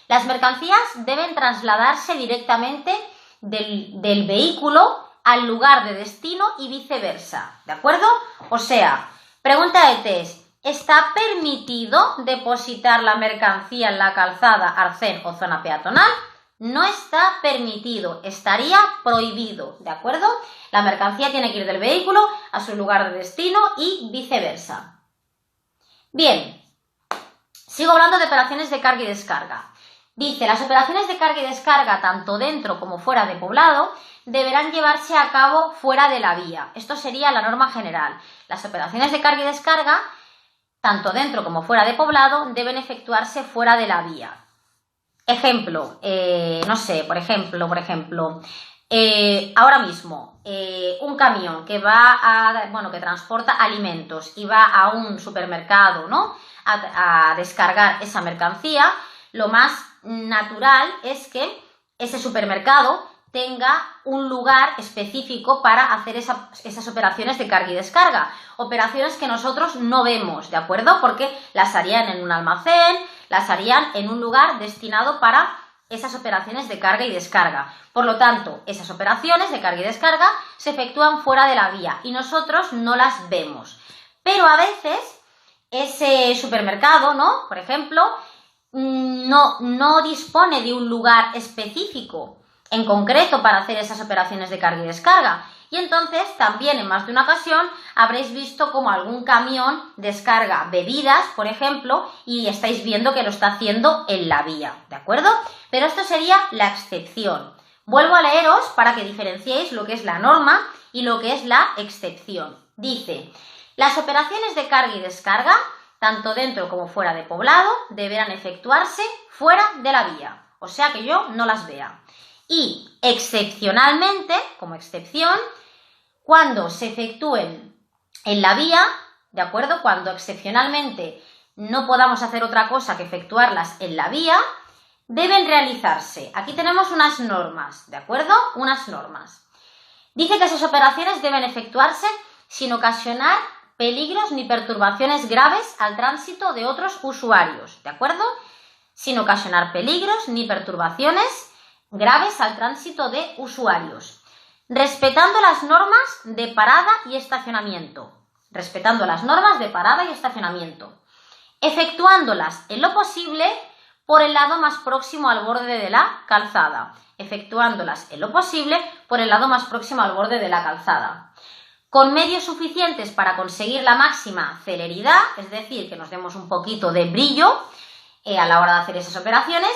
Las mercancías deben trasladarse directamente del vehículo al lugar de destino y viceversa, ¿de acuerdo? O sea, pregunta de test, ¿está permitido depositar la mercancía en la calzada, arcén o zona peatonal? No está permitido, estaría prohibido, ¿de acuerdo? La mercancía tiene que ir del vehículo a su lugar de destino y viceversa. Bien, sigo hablando de operaciones de carga y descarga. Dice, las operaciones de carga y descarga, tanto dentro como fuera de poblado, deberán llevarse a cabo fuera de la vía. Esto sería la norma general. Las operaciones de carga y descarga, tanto dentro como fuera de poblado, deben efectuarse fuera de la vía. Ejemplo, no sé, por ejemplo, ahora mismo, un camión que que transporta alimentos y va a un supermercado, ¿no? A descargar esa mercancía, lo más natural es que ese supermercado tenga un lugar específico para hacer esas operaciones de carga y descarga. Operaciones que nosotros no vemos, ¿de acuerdo? Porque las harían en un almacén, las harían en un lugar destinado para esas operaciones de carga y descarga. Por lo tanto, esas operaciones de carga y descarga se efectúan fuera de la vía y nosotros no las vemos. Pero a veces ese supermercado, ¿no? Por ejemplo, no dispone de un lugar específico en concreto para hacer esas operaciones de carga y descarga. Y entonces también en más de una ocasión habréis visto como algún camión descarga bebidas, por ejemplo, y estáis viendo que lo está haciendo en la vía, ¿de acuerdo? Pero esto sería la excepción. Vuelvo a leeros para que diferenciéis lo que es la norma y lo que es la excepción. Dice, las operaciones de carga y descarga, tanto dentro como fuera de poblado, deberán efectuarse fuera de la vía, o sea que yo no las vea. Y excepcionalmente, como excepción, cuando se efectúen en la vía, ¿de acuerdo? Cuando excepcionalmente no podamos hacer otra cosa que efectuarlas en la vía, deben realizarse. Aquí tenemos unas normas, ¿de acuerdo? Unas normas. Dice que esas operaciones deben efectuarse sin ocasionar peligros ni perturbaciones graves al tránsito de otros usuarios, ¿de acuerdo? Sin ocasionar peligros ni perturbaciones graves al tránsito de usuarios, respetando las normas de parada y estacionamiento, efectuándolas en lo posible por el lado más próximo al borde de la calzada, con medios suficientes para conseguir la máxima celeridad, es decir, que nos demos un poquito de brillo a la hora de hacer esas operaciones,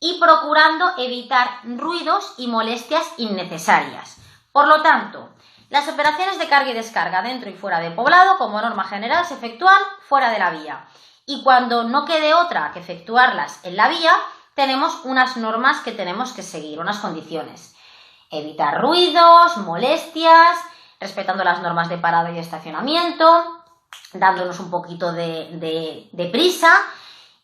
y procurando evitar ruidos y molestias innecesarias. Por lo tanto, las operaciones de carga y descarga dentro y fuera de poblado, como norma general, se efectúan fuera de la vía. Y cuando no quede otra que efectuarlas en la vía, tenemos unas normas que tenemos que seguir, unas condiciones. Evitar ruidos, molestias, respetando las normas de parada y estacionamiento, dándonos un poquito de prisa.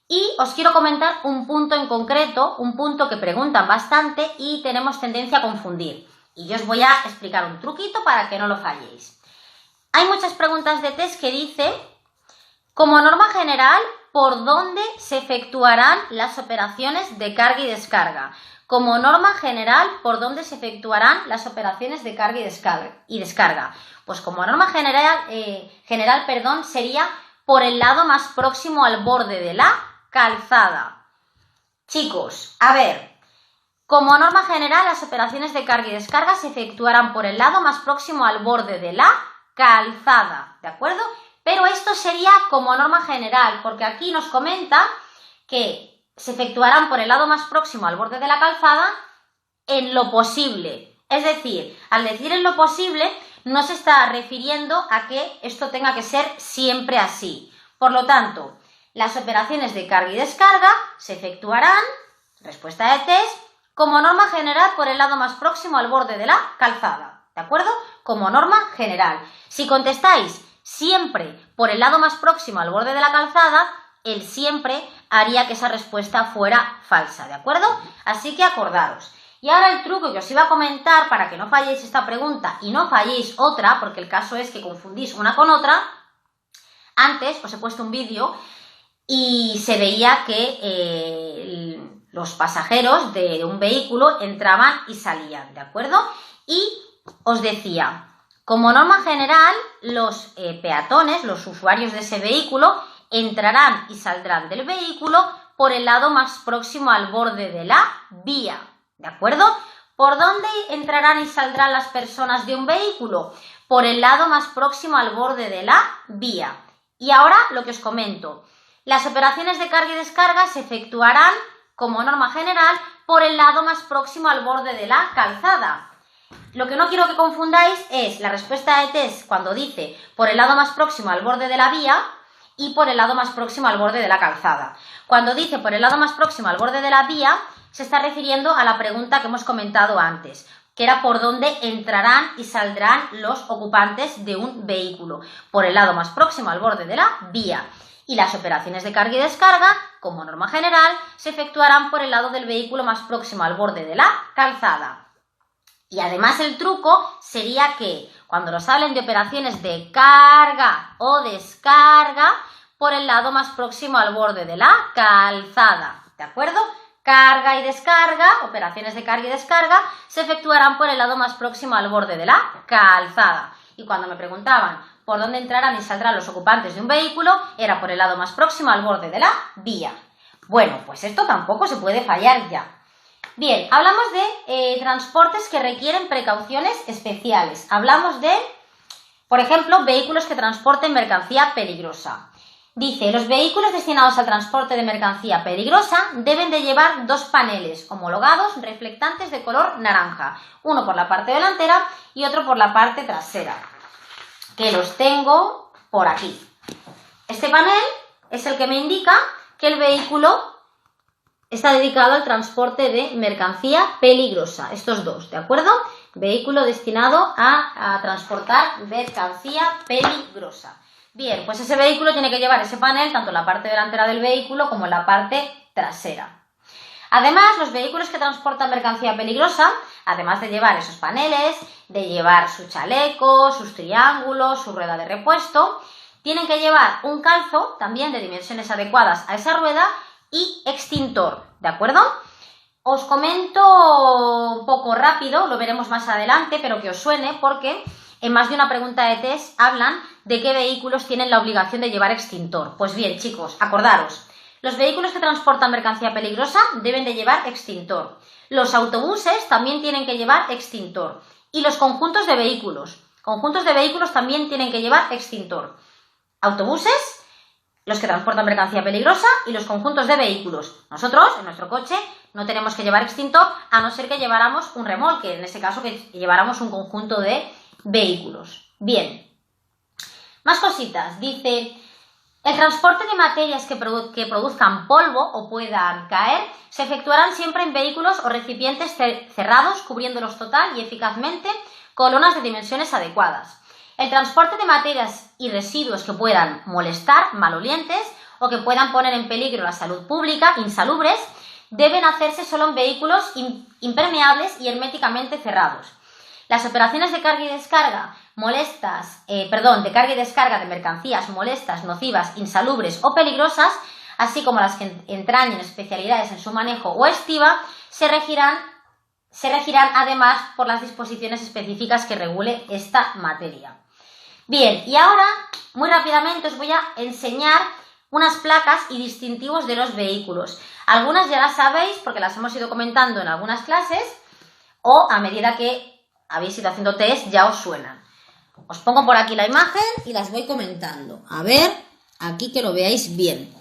Y os quiero comentar un punto en concreto, un punto que preguntan bastante y tenemos tendencia a confundir. Y yo os voy a explicar un truquito para que no lo falléis. Hay muchas preguntas de test que dicen, como norma general, ¿por dónde se efectuarán las operaciones de carga y descarga? Como norma general, ¿por dónde se efectuarán las operaciones de carga y descarga? Pues como norma general, sería por el lado más próximo al borde de la calzada. Chicos, a ver, como norma general, las operaciones de carga y descarga se efectuarán por el lado más próximo al borde de la calzada, ¿de acuerdo? Pero esto sería como norma general, porque aquí nos comenta que se efectuarán por el lado más próximo al borde de la calzada en lo posible. Es decir, al decir en lo posible, no se está refiriendo a que esto tenga que ser siempre así. Por lo tanto, las operaciones de carga y descarga se efectuarán, respuesta de test, como norma general por el lado más próximo al borde de la calzada, ¿de acuerdo? Como norma general. Si contestáis siempre por el lado más próximo al borde de la calzada, el siempre haría que esa respuesta fuera falsa, ¿de acuerdo? Así que acordaros. Y ahora el truco que os iba a comentar para que no falléis esta pregunta y no falléis otra, porque el caso es que confundís una con otra. Antes os he puesto un vídeo y se veía que los pasajeros de un vehículo entraban y salían, ¿de acuerdo? Y os decía, como norma general, los peatones, los usuarios de ese vehículo, entrarán y saldrán del vehículo por el lado más próximo al borde de la vía, ¿de acuerdo? ¿Por dónde entrarán y saldrán las personas de un vehículo? Por el lado más próximo al borde de la vía. Y ahora lo que os comento. Las operaciones de carga y descarga se efectuarán, como norma general, por el lado más próximo al borde de la calzada. Lo que no quiero que confundáis es la respuesta de test cuando dice por el lado más próximo al borde de la vía y por el lado más próximo al borde de la calzada. Cuando dice por el lado más próximo al borde de la vía, se está refiriendo a la pregunta que hemos comentado antes, que era por dónde entrarán y saldrán los ocupantes de un vehículo, por el lado más próximo al borde de la vía. Y las operaciones de carga y descarga, como norma general, se efectuarán por el lado del vehículo más próximo al borde de la calzada. Y además el truco sería que cuando nos hablen de operaciones de carga o descarga, por el lado más próximo al borde de la calzada, ¿de acuerdo? Carga y descarga, operaciones de carga y descarga, se efectuarán por el lado más próximo al borde de la calzada. Y cuando me preguntaban por dónde entrarán y saldrán los ocupantes de un vehículo, era por el lado más próximo al borde de la vía. Bueno, pues esto tampoco se puede fallar ya. Bien, hablamos de transportes que requieren precauciones especiales. Hablamos de, por ejemplo, vehículos que transporten mercancía peligrosa. Dice, los vehículos destinados al transporte de mercancía peligrosa deben de llevar 2 paneles homologados reflectantes de color naranja, uno por la parte delantera y otro por la parte trasera, que los tengo por aquí. Este panel es el que me indica que el vehículo está dedicado al transporte de mercancía peligrosa, estos dos, ¿de acuerdo? Vehículo destinado a transportar mercancía peligrosa. Bien, pues ese vehículo tiene que llevar ese panel tanto en la parte delantera del vehículo como en la parte trasera. Además, los vehículos que transportan mercancía peligrosa, además de llevar esos paneles, de llevar su chaleco, sus triángulos, su rueda de repuesto, tienen que llevar un calzo, también de dimensiones adecuadas a esa rueda, y extintor, ¿de acuerdo? Os comento un poco rápido, lo veremos más adelante, pero que os suene porque en más de una pregunta de test hablan de qué vehículos tienen la obligación de llevar extintor. Pues bien, chicos, acordaros, los vehículos que transportan mercancía peligrosa deben de llevar extintor. Los autobuses también tienen que llevar extintor. Y los conjuntos de vehículos también tienen que llevar extintor. Autobuses, los que transportan mercancía peligrosa y los conjuntos de vehículos. Nosotros, en nuestro coche, no tenemos que llevar extintor a no ser que lleváramos un remolque, en este caso que lleváramos un conjunto de vehículos. Bien, más cositas. Dice, el transporte de materias que produzcan polvo o puedan caer se efectuarán siempre en vehículos o recipientes cerrados, cubriéndolos total y eficazmente con lonas de dimensiones adecuadas. El transporte de materias y residuos que puedan molestar, malolientes o que puedan poner en peligro la salud pública, insalubres, deben hacerse solo en vehículos impermeables y herméticamente cerrados. Las operaciones de carga y descarga de carga y descarga de mercancías molestas, nocivas, insalubres o peligrosas, así como las que entrañen especialidades en su manejo o estiba, se regirán además por las disposiciones específicas que regule esta materia. Bien, y ahora, muy rápidamente, os voy a enseñar unas placas y distintivos de los vehículos. Algunas ya las sabéis porque las hemos ido comentando en algunas clases o a medida que habéis ido haciendo test ya os suenan. Os pongo por aquí la imagen y las voy comentando. A ver, aquí que lo veáis bien.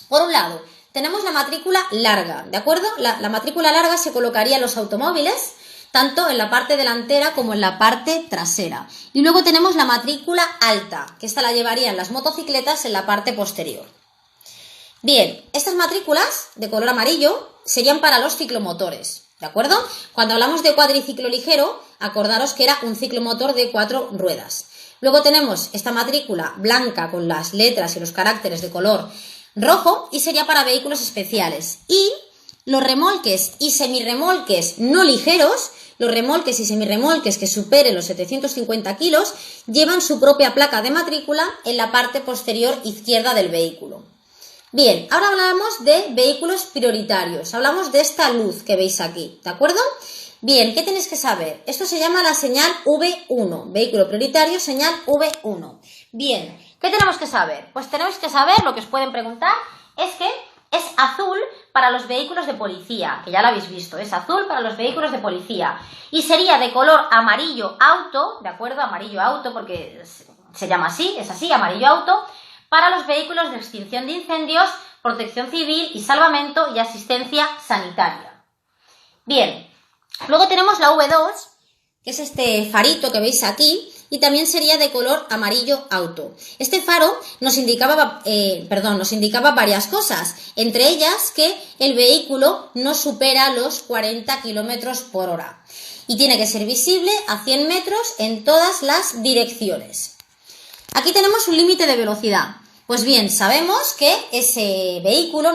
Por un lado, tenemos la matrícula larga, ¿de acuerdo? La matrícula larga se colocaría en los automóviles, tanto en la parte delantera como en la parte trasera. Y luego tenemos la matrícula alta, que esta la llevarían las motocicletas en la parte posterior. Bien, estas matrículas de color amarillo serían para los ciclomotores, ¿de acuerdo? Cuando hablamos de cuadriciclo ligero, acordaros que era un ciclomotor de 4 ruedas. Luego tenemos esta matrícula blanca con las letras y los caracteres de color rojo y sería para vehículos especiales. Y los remolques y semirremolques no ligeros, los remolques y semirremolques que superen los 750 kilos, llevan su propia placa de matrícula en la parte posterior izquierda del vehículo. Bien, ahora hablamos de vehículos prioritarios. Hablamos de esta luz que veis aquí, ¿de acuerdo? Bien, ¿qué tenéis que saber? Esto se llama la señal V1, vehículo prioritario, señal V1. Bien, ¿qué tenemos que saber? Pues tenemos que saber, lo que os pueden preguntar, es que es azul para los vehículos de policía, que ya lo habéis visto, es azul para los vehículos de policía. Y sería de color amarillo auto, ¿de acuerdo? Amarillo auto porque se llama así, es así, amarillo auto, para los vehículos de extinción de incendios, protección civil y salvamento y asistencia sanitaria. Bien, luego tenemos la V2, que es este farito que veis aquí, y también sería de color amarillo auto. Este faro nos indicaba varias cosas, entre ellas que el vehículo no supera los 40 km por hora y tiene que ser visible a 100 metros en todas las direcciones. Aquí tenemos un límite de velocidad. Pues bien, sabemos que ese vehículo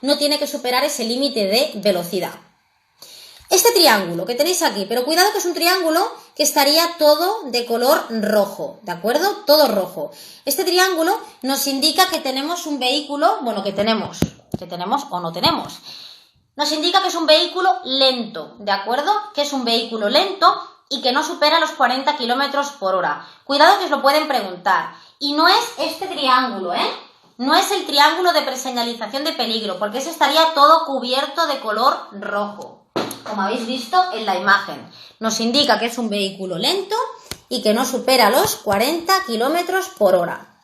no tiene que superar ese límite de velocidad. Este triángulo que tenéis aquí, pero cuidado que es un triángulo que estaría todo de color rojo, ¿de acuerdo? Todo rojo. Este triángulo nos indica que tenemos un vehículo, que tenemos o no tenemos. Nos indica que es un vehículo lento, ¿de acuerdo? Que es un vehículo lento y que no supera los 40 km por hora. Cuidado que os lo pueden preguntar. Y no es este triángulo, No es el triángulo de preseñalización de peligro, porque ese estaría todo cubierto de color rojo, como habéis visto en la imagen. Nos indica que es un vehículo lento y que no supera los 40 km por hora.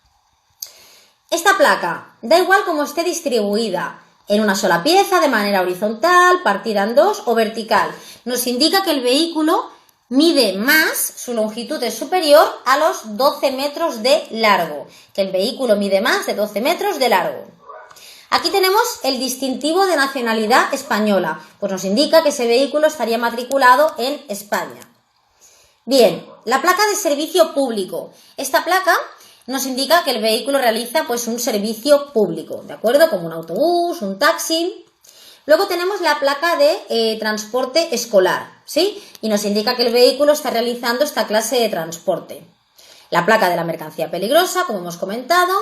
Esta placa, da igual cómo esté distribuida, en una sola pieza, de manera horizontal, partida en dos o vertical, nos indica que el vehículo mide más, su longitud es superior a los 12 metros de largo, que el vehículo mide más de 12 metros de largo. Aquí tenemos el distintivo de nacionalidad española, pues nos indica que ese vehículo estaría matriculado en España. Bien, la placa de servicio público. Esta placa nos indica que el vehículo realiza un servicio público, ¿de acuerdo? Como un autobús, un taxi. Luego tenemos la placa de transporte escolar, ¿sí? Y nos indica que el vehículo está realizando esta clase de transporte. La placa de la mercancía peligrosa, como hemos comentado,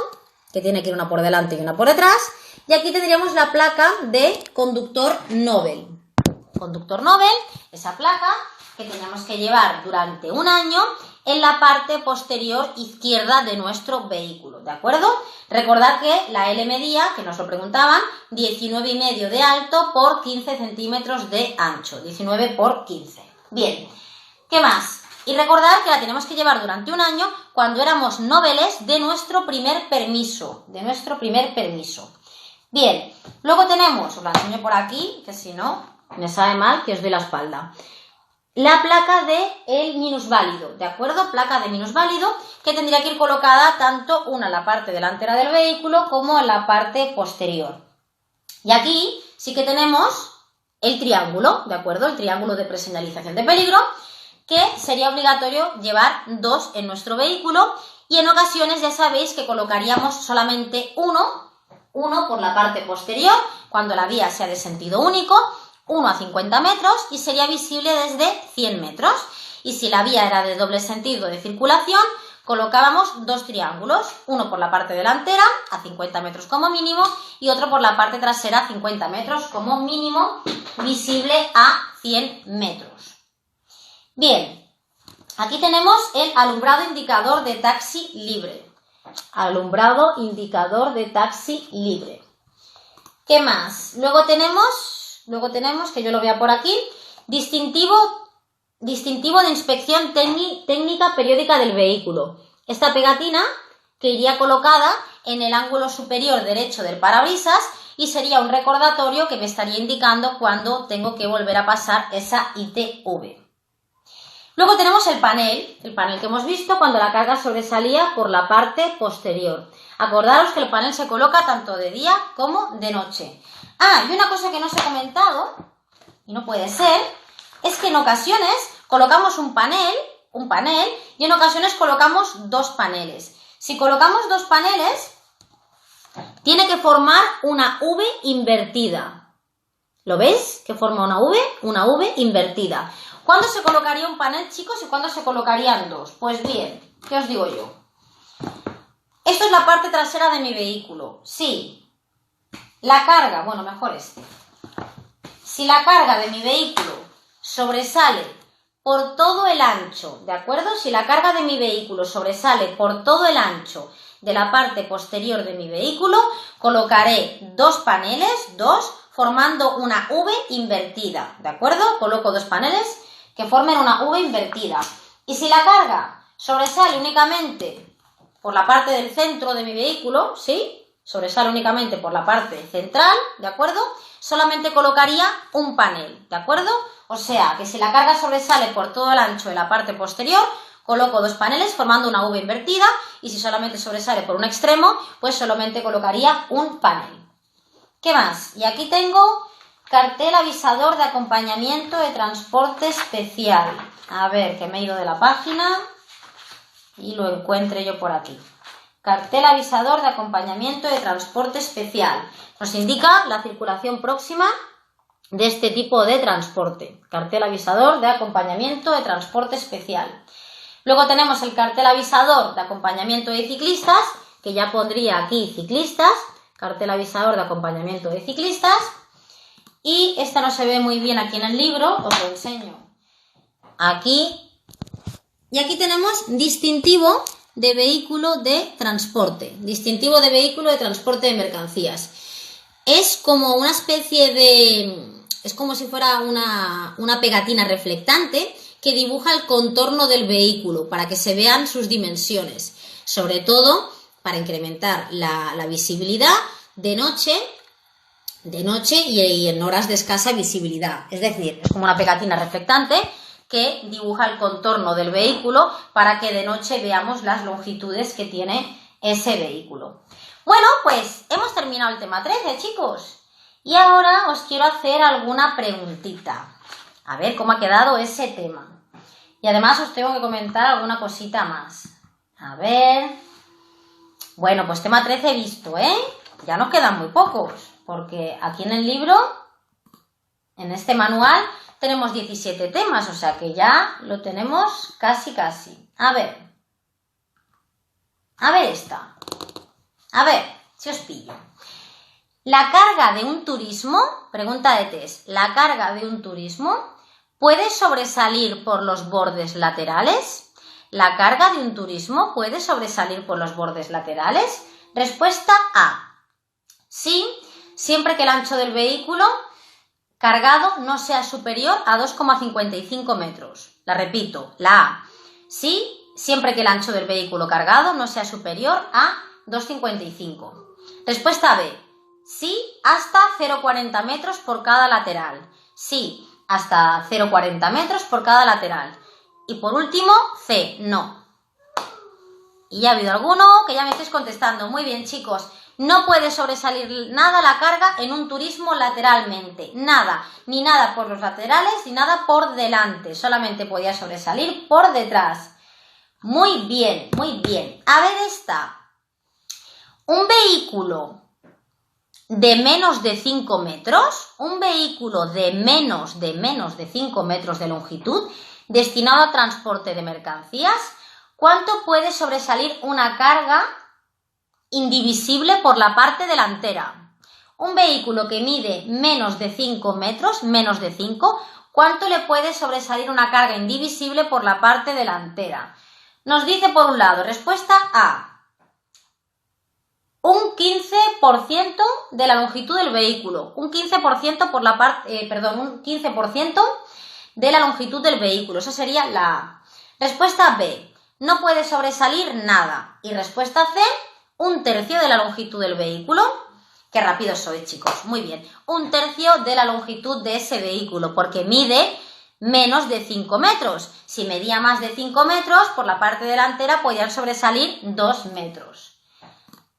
que tiene que ir una por delante y una por detrás. Y aquí tendríamos la placa de conductor Nobel. Conductor Nobel, esa placa que tenemos que llevar durante un año en la parte posterior izquierda de nuestro vehículo, ¿de acuerdo? Recordad que la L medía, que nos lo preguntaban, 19,5 de alto por 15 centímetros de ancho, 19 por 15. Bien, ¿qué más? Y recordad que la tenemos que llevar durante un año cuando éramos noveles de nuestro primer permiso, Bien, luego tenemos, os la enseño por aquí, que si no, me sabe mal que os doy la espalda. La placa de el minusválido, ¿de acuerdo? Placa de minusválido que tendría que ir colocada tanto en la parte delantera del vehículo como en la parte posterior. Y aquí sí que tenemos el triángulo, ¿de acuerdo? El triángulo de preseñalización de peligro, que sería obligatorio llevar dos en nuestro vehículo y en ocasiones ya sabéis que colocaríamos solamente uno por la parte posterior cuando la vía sea de sentido único, 1 a 50 metros y sería visible desde 100 metros. Y si la vía era de doble sentido de circulación, colocábamos dos triángulos, uno por la parte delantera a 50 metros como mínimo y otro por la parte trasera a 50 metros como mínimo, visible a 100 metros. Bien, aquí tenemos el alumbrado indicador de taxi libre. Alumbrado indicador de taxi libre. ¿Qué más? Luego tenemos, que yo lo vea por aquí, distintivo de inspección técnica periódica del vehículo. Esta pegatina que iría colocada en el ángulo superior derecho del parabrisas y sería un recordatorio que me estaría indicando cuando tengo que volver a pasar esa ITV. Luego tenemos el panel que hemos visto cuando la carga sobresalía por la parte posterior. Acordaros que el panel se coloca tanto de día como de noche. Y una cosa que no os he comentado, y no puede ser, es que en ocasiones colocamos un panel y en ocasiones colocamos dos paneles. Si colocamos dos paneles, tiene que formar una V invertida. ¿Lo veis? Que forma una V invertida. ¿Cuándo se colocaría un panel, chicos, y cuándo se colocarían dos? Pues bien, ¿qué os digo yo? Esto es la parte trasera de mi vehículo. Sí. La carga, si la carga de mi vehículo sobresale por todo el ancho, ¿de acuerdo? Si la carga de mi vehículo sobresale por todo el ancho de la parte posterior de mi vehículo, colocaré dos paneles, formando una V invertida, ¿de acuerdo? Coloco dos paneles que formen una V invertida. Y si la carga sobresale únicamente por la parte del centro de mi vehículo, ¿sí? Sobresale únicamente por la parte central, ¿de acuerdo? Solamente colocaría un panel, ¿de acuerdo? O sea, que si la carga sobresale por todo el ancho de la parte posterior, coloco dos paneles formando una V invertida, y si solamente sobresale por un extremo, pues solamente colocaría un panel. ¿Qué más? Y aquí tengo cartel avisador de acompañamiento de transporte especial. A ver, que me he ido de la página y lo encuentre yo por aquí. Cartel avisador de acompañamiento de transporte especial. Nos indica la circulación próxima de este tipo de transporte. Cartel avisador de acompañamiento de transporte especial. Luego tenemos el cartel avisador de acompañamiento de ciclistas, que ya pondría aquí ciclistas. Cartel avisador de acompañamiento de ciclistas. Y esta no se ve muy bien aquí en el libro, os lo enseño aquí. Y aquí tenemos distintivo de vehículo de transporte. Distintivo de vehículo de transporte de mercancías. Es como una especie de... es como si fuera una pegatina reflectante que dibuja el contorno del vehículo para que se vean sus dimensiones. Sobre todo para incrementar la visibilidad de noche y en horas de escasa visibilidad. Es decir, es como una pegatina reflectante que dibuja el contorno del vehículo para que de noche veamos las longitudes que tiene ese vehículo. Bueno, pues hemos terminado el tema 13, chicos. Y ahora os quiero hacer alguna preguntita. A ver cómo ha quedado ese tema. Y además os tengo que comentar alguna cosita más. A ver. Bueno, pues tema 13 he visto, ¿eh? Ya nos quedan muy pocos, porque aquí en el libro, en este manual, tenemos 17 temas, o sea que ya lo tenemos casi. A ver esta. A ver, si os pillo. La carga de un turismo, pregunta de test, ¿la carga de un turismo puede sobresalir por los bordes laterales? ¿La carga de un turismo puede sobresalir por los bordes laterales? Respuesta A. Sí, siempre que el ancho del vehículo cargado no sea superior a 2,55 metros. La repito, la A. Sí, siempre que el ancho del vehículo cargado no sea superior a 2,55. Respuesta B. Sí, hasta 0,40 metros por cada lateral. Sí, hasta 0,40 metros por cada lateral. Y por último, C. No. Y ya ha habido alguno que ya me estáis contestando. Muy bien, chicos. No puede sobresalir nada la carga en un turismo lateralmente. Nada. Ni nada por los laterales, ni nada por delante. Solamente podía sobresalir por detrás. Muy bien, muy bien. A ver esta. Un vehículo de menos de 5 metros, un vehículo de menos de 5 metros de longitud, destinado a transporte de mercancías, ¿cuánto puede sobresalir una carga indivisible por la parte delantera? Un vehículo que mide menos de 5 metros, menos de 5, ¿cuánto le puede sobresalir una carga indivisible por la parte delantera? Nos dice por un lado, respuesta A, un 15% de la longitud del vehículo, un 15% por la parte, un 15% de la longitud del vehículo, eso sería la A. Respuesta B, no puede sobresalir nada. Y respuesta C, un tercio de la longitud del vehículo. Qué rápido soy, chicos, muy bien. Un tercio de la longitud de ese vehículo, porque mide menos de 5 metros. Si medía más de 5 metros, por la parte delantera podían sobresalir 2 metros.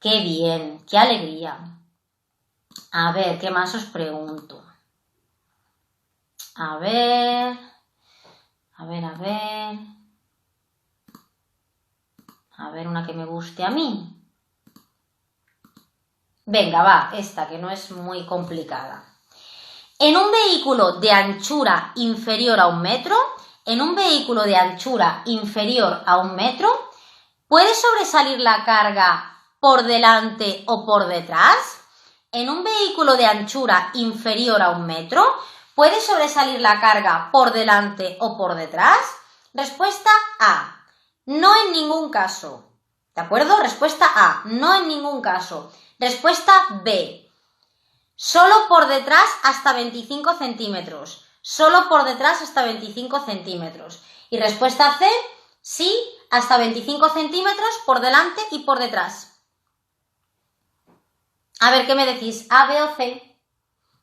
¡Qué bien! ¡Qué alegría! A ver, ¿qué más os pregunto? A ver una que me guste a mí. Venga, va, esta que no es muy complicada. En un vehículo de anchura inferior a 1 metro, ¿puede sobresalir la carga por delante o por detrás? En un vehículo de anchura inferior a 1 metro, ¿puede sobresalir la carga por delante o por detrás? Respuesta A, no en ningún caso. ¿De acuerdo? Respuesta A, no en ningún caso. Respuesta B, solo por detrás hasta 25 centímetros. Solo por detrás hasta 25 centímetros. Y respuesta C, sí, hasta 25 centímetros por delante y por detrás. A ver, ¿qué me decís? ¿A, B o C?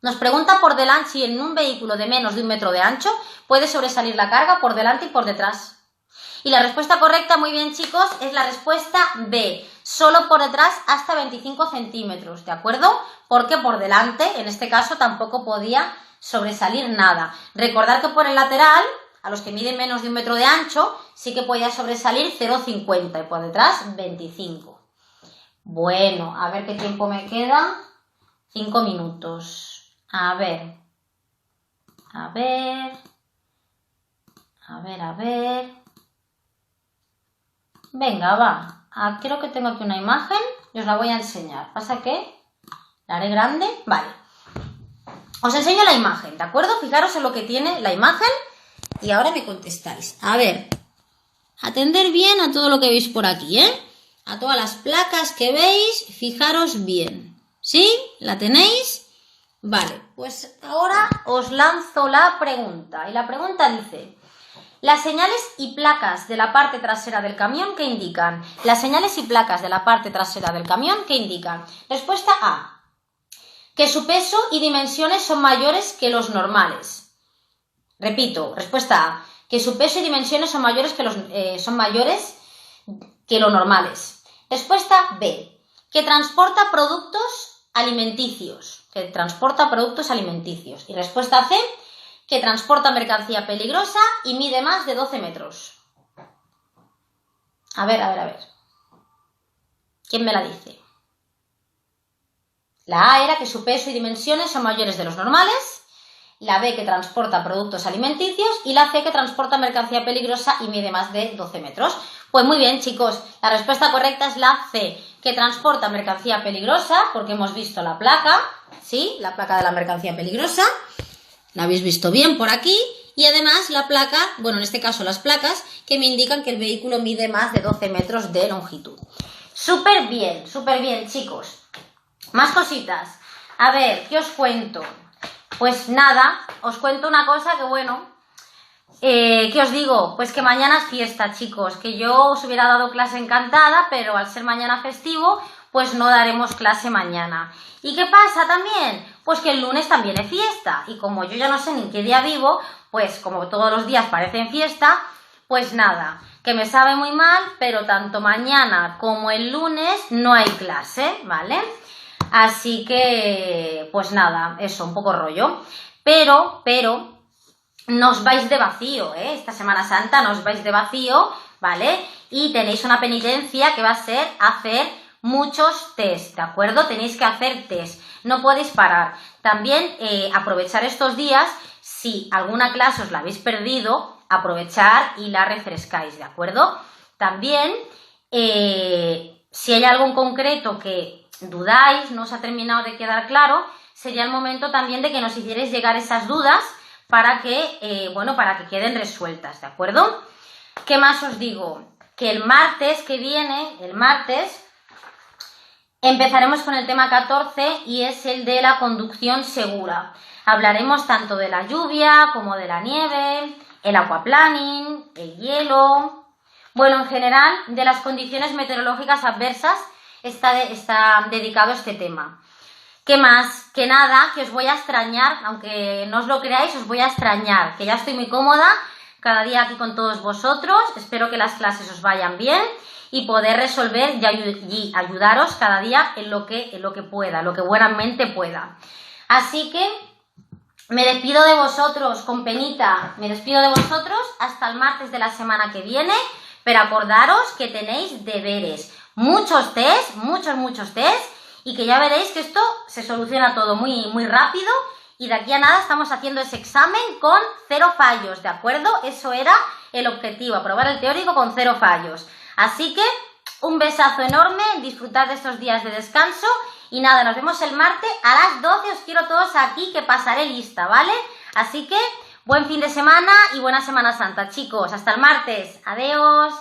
Nos pregunta por delante si en un vehículo de menos de 1 metro de ancho puede sobresalir la carga por delante y por detrás. Y la respuesta correcta, muy bien chicos, es la respuesta B, solo por detrás hasta 25 centímetros, ¿de acuerdo? Porque por delante, en este caso, tampoco podía sobresalir nada. Recordad que por el lateral, a los que miden menos de 1 metro de ancho, sí que podía sobresalir 0,50 y por detrás 25. Bueno, a ver qué tiempo me queda. 5 minutos. A ver. Venga, va. Creo que tengo aquí una imagen y os la voy a enseñar. ¿Pasa qué? La haré grande. Vale. Os enseño la imagen, ¿de acuerdo? Fijaros en lo que tiene la imagen y ahora me contestáis. A ver. Atender bien a todo lo que veis por aquí, ¿eh? A todas las placas que veis, fijaros bien. ¿Sí? ¿La tenéis? Vale, pues ahora os lanzo la pregunta. Y la pregunta dice: las señales y placas de la parte trasera del camión, ¿qué indican? Las señales y placas de la parte trasera del camión, ¿qué indican? Respuesta A: que su peso y dimensiones son mayores que los normales. Repito, respuesta A: que su peso y dimensiones son mayores que los normales. Respuesta B: que transporta productos alimenticios. Y respuesta C: que transporta mercancía peligrosa y mide más de 12 metros. A ver. ¿Quién me la dice? La A era que su peso y dimensiones son mayores de los normales, la B que transporta productos alimenticios y la C que transporta mercancía peligrosa y mide más de 12 metros. Pues muy bien chicos, la respuesta correcta es la C, que transporta mercancía peligrosa, porque hemos visto la placa, ¿sí? La placa de la mercancía peligrosa. La habéis visto bien por aquí y además la placa, bueno, en este caso las placas que me indican que el vehículo mide más de 12 metros de longitud. Súper bien chicos. Más cositas. A ver, ¿qué os cuento? Pues nada, os cuento una cosa que bueno, ¿qué os digo? Pues que mañana es fiesta chicos, que yo os hubiera dado clase encantada, pero al ser mañana festivo, pues no daremos clase mañana. ¿Y qué pasa también? Pues que el lunes también es fiesta y como yo ya no sé ni en qué día vivo, pues como todos los días parecen fiesta, pues nada, que me sabe muy mal, pero tanto mañana como el lunes no hay clase, ¿vale? Así que, pues nada, eso, un poco rollo. Pero, no os vais de vacío, ¿eh? Esta Semana Santa no os vais de vacío, ¿vale? Y tenéis una penitencia que va a ser hacer muchos test, ¿de acuerdo? Tenéis que hacer test, no podéis parar. También aprovechar estos días, si alguna clase os la habéis perdido, aprovechar y la refrescáis, ¿de acuerdo? También, si hay algo en concreto que dudáis, no os ha terminado de quedar claro, sería el momento también de que nos hicierais llegar esas dudas para que, para que queden resueltas, ¿de acuerdo? ¿Qué más os digo? Que el martes que viene, empezaremos con el tema 14 y es el de la conducción segura. Hablaremos tanto de la lluvia como de la nieve, el aquaplaning, el hielo. Bueno, en general, de las condiciones meteorológicas adversas está dedicado este tema. ¿Qué más? Que nada, que os voy a extrañar, aunque no os lo creáis, os voy a extrañar, que ya estoy muy cómoda cada día aquí con todos vosotros. Espero que las clases os vayan bien y poder resolver y ayudaros cada día en lo que pueda, lo que buenamente pueda. Así que me despido de vosotros con penita, me despido de vosotros hasta el martes de la semana que viene, pero acordaros que tenéis deberes, muchos test, muchos test, y que ya veréis que esto se soluciona todo muy rápido y de aquí a nada estamos haciendo ese examen con 0 fallos, ¿de acuerdo? Eso era el objetivo, aprobar el teórico con 0 fallos. Así que un besazo enorme, disfrutad de estos días de descanso y nada, nos vemos el martes a las 12, os quiero todos aquí que pasaré lista, ¿vale? Así que buen fin de semana y buena Semana Santa, chicos. Hasta el martes. Adiós.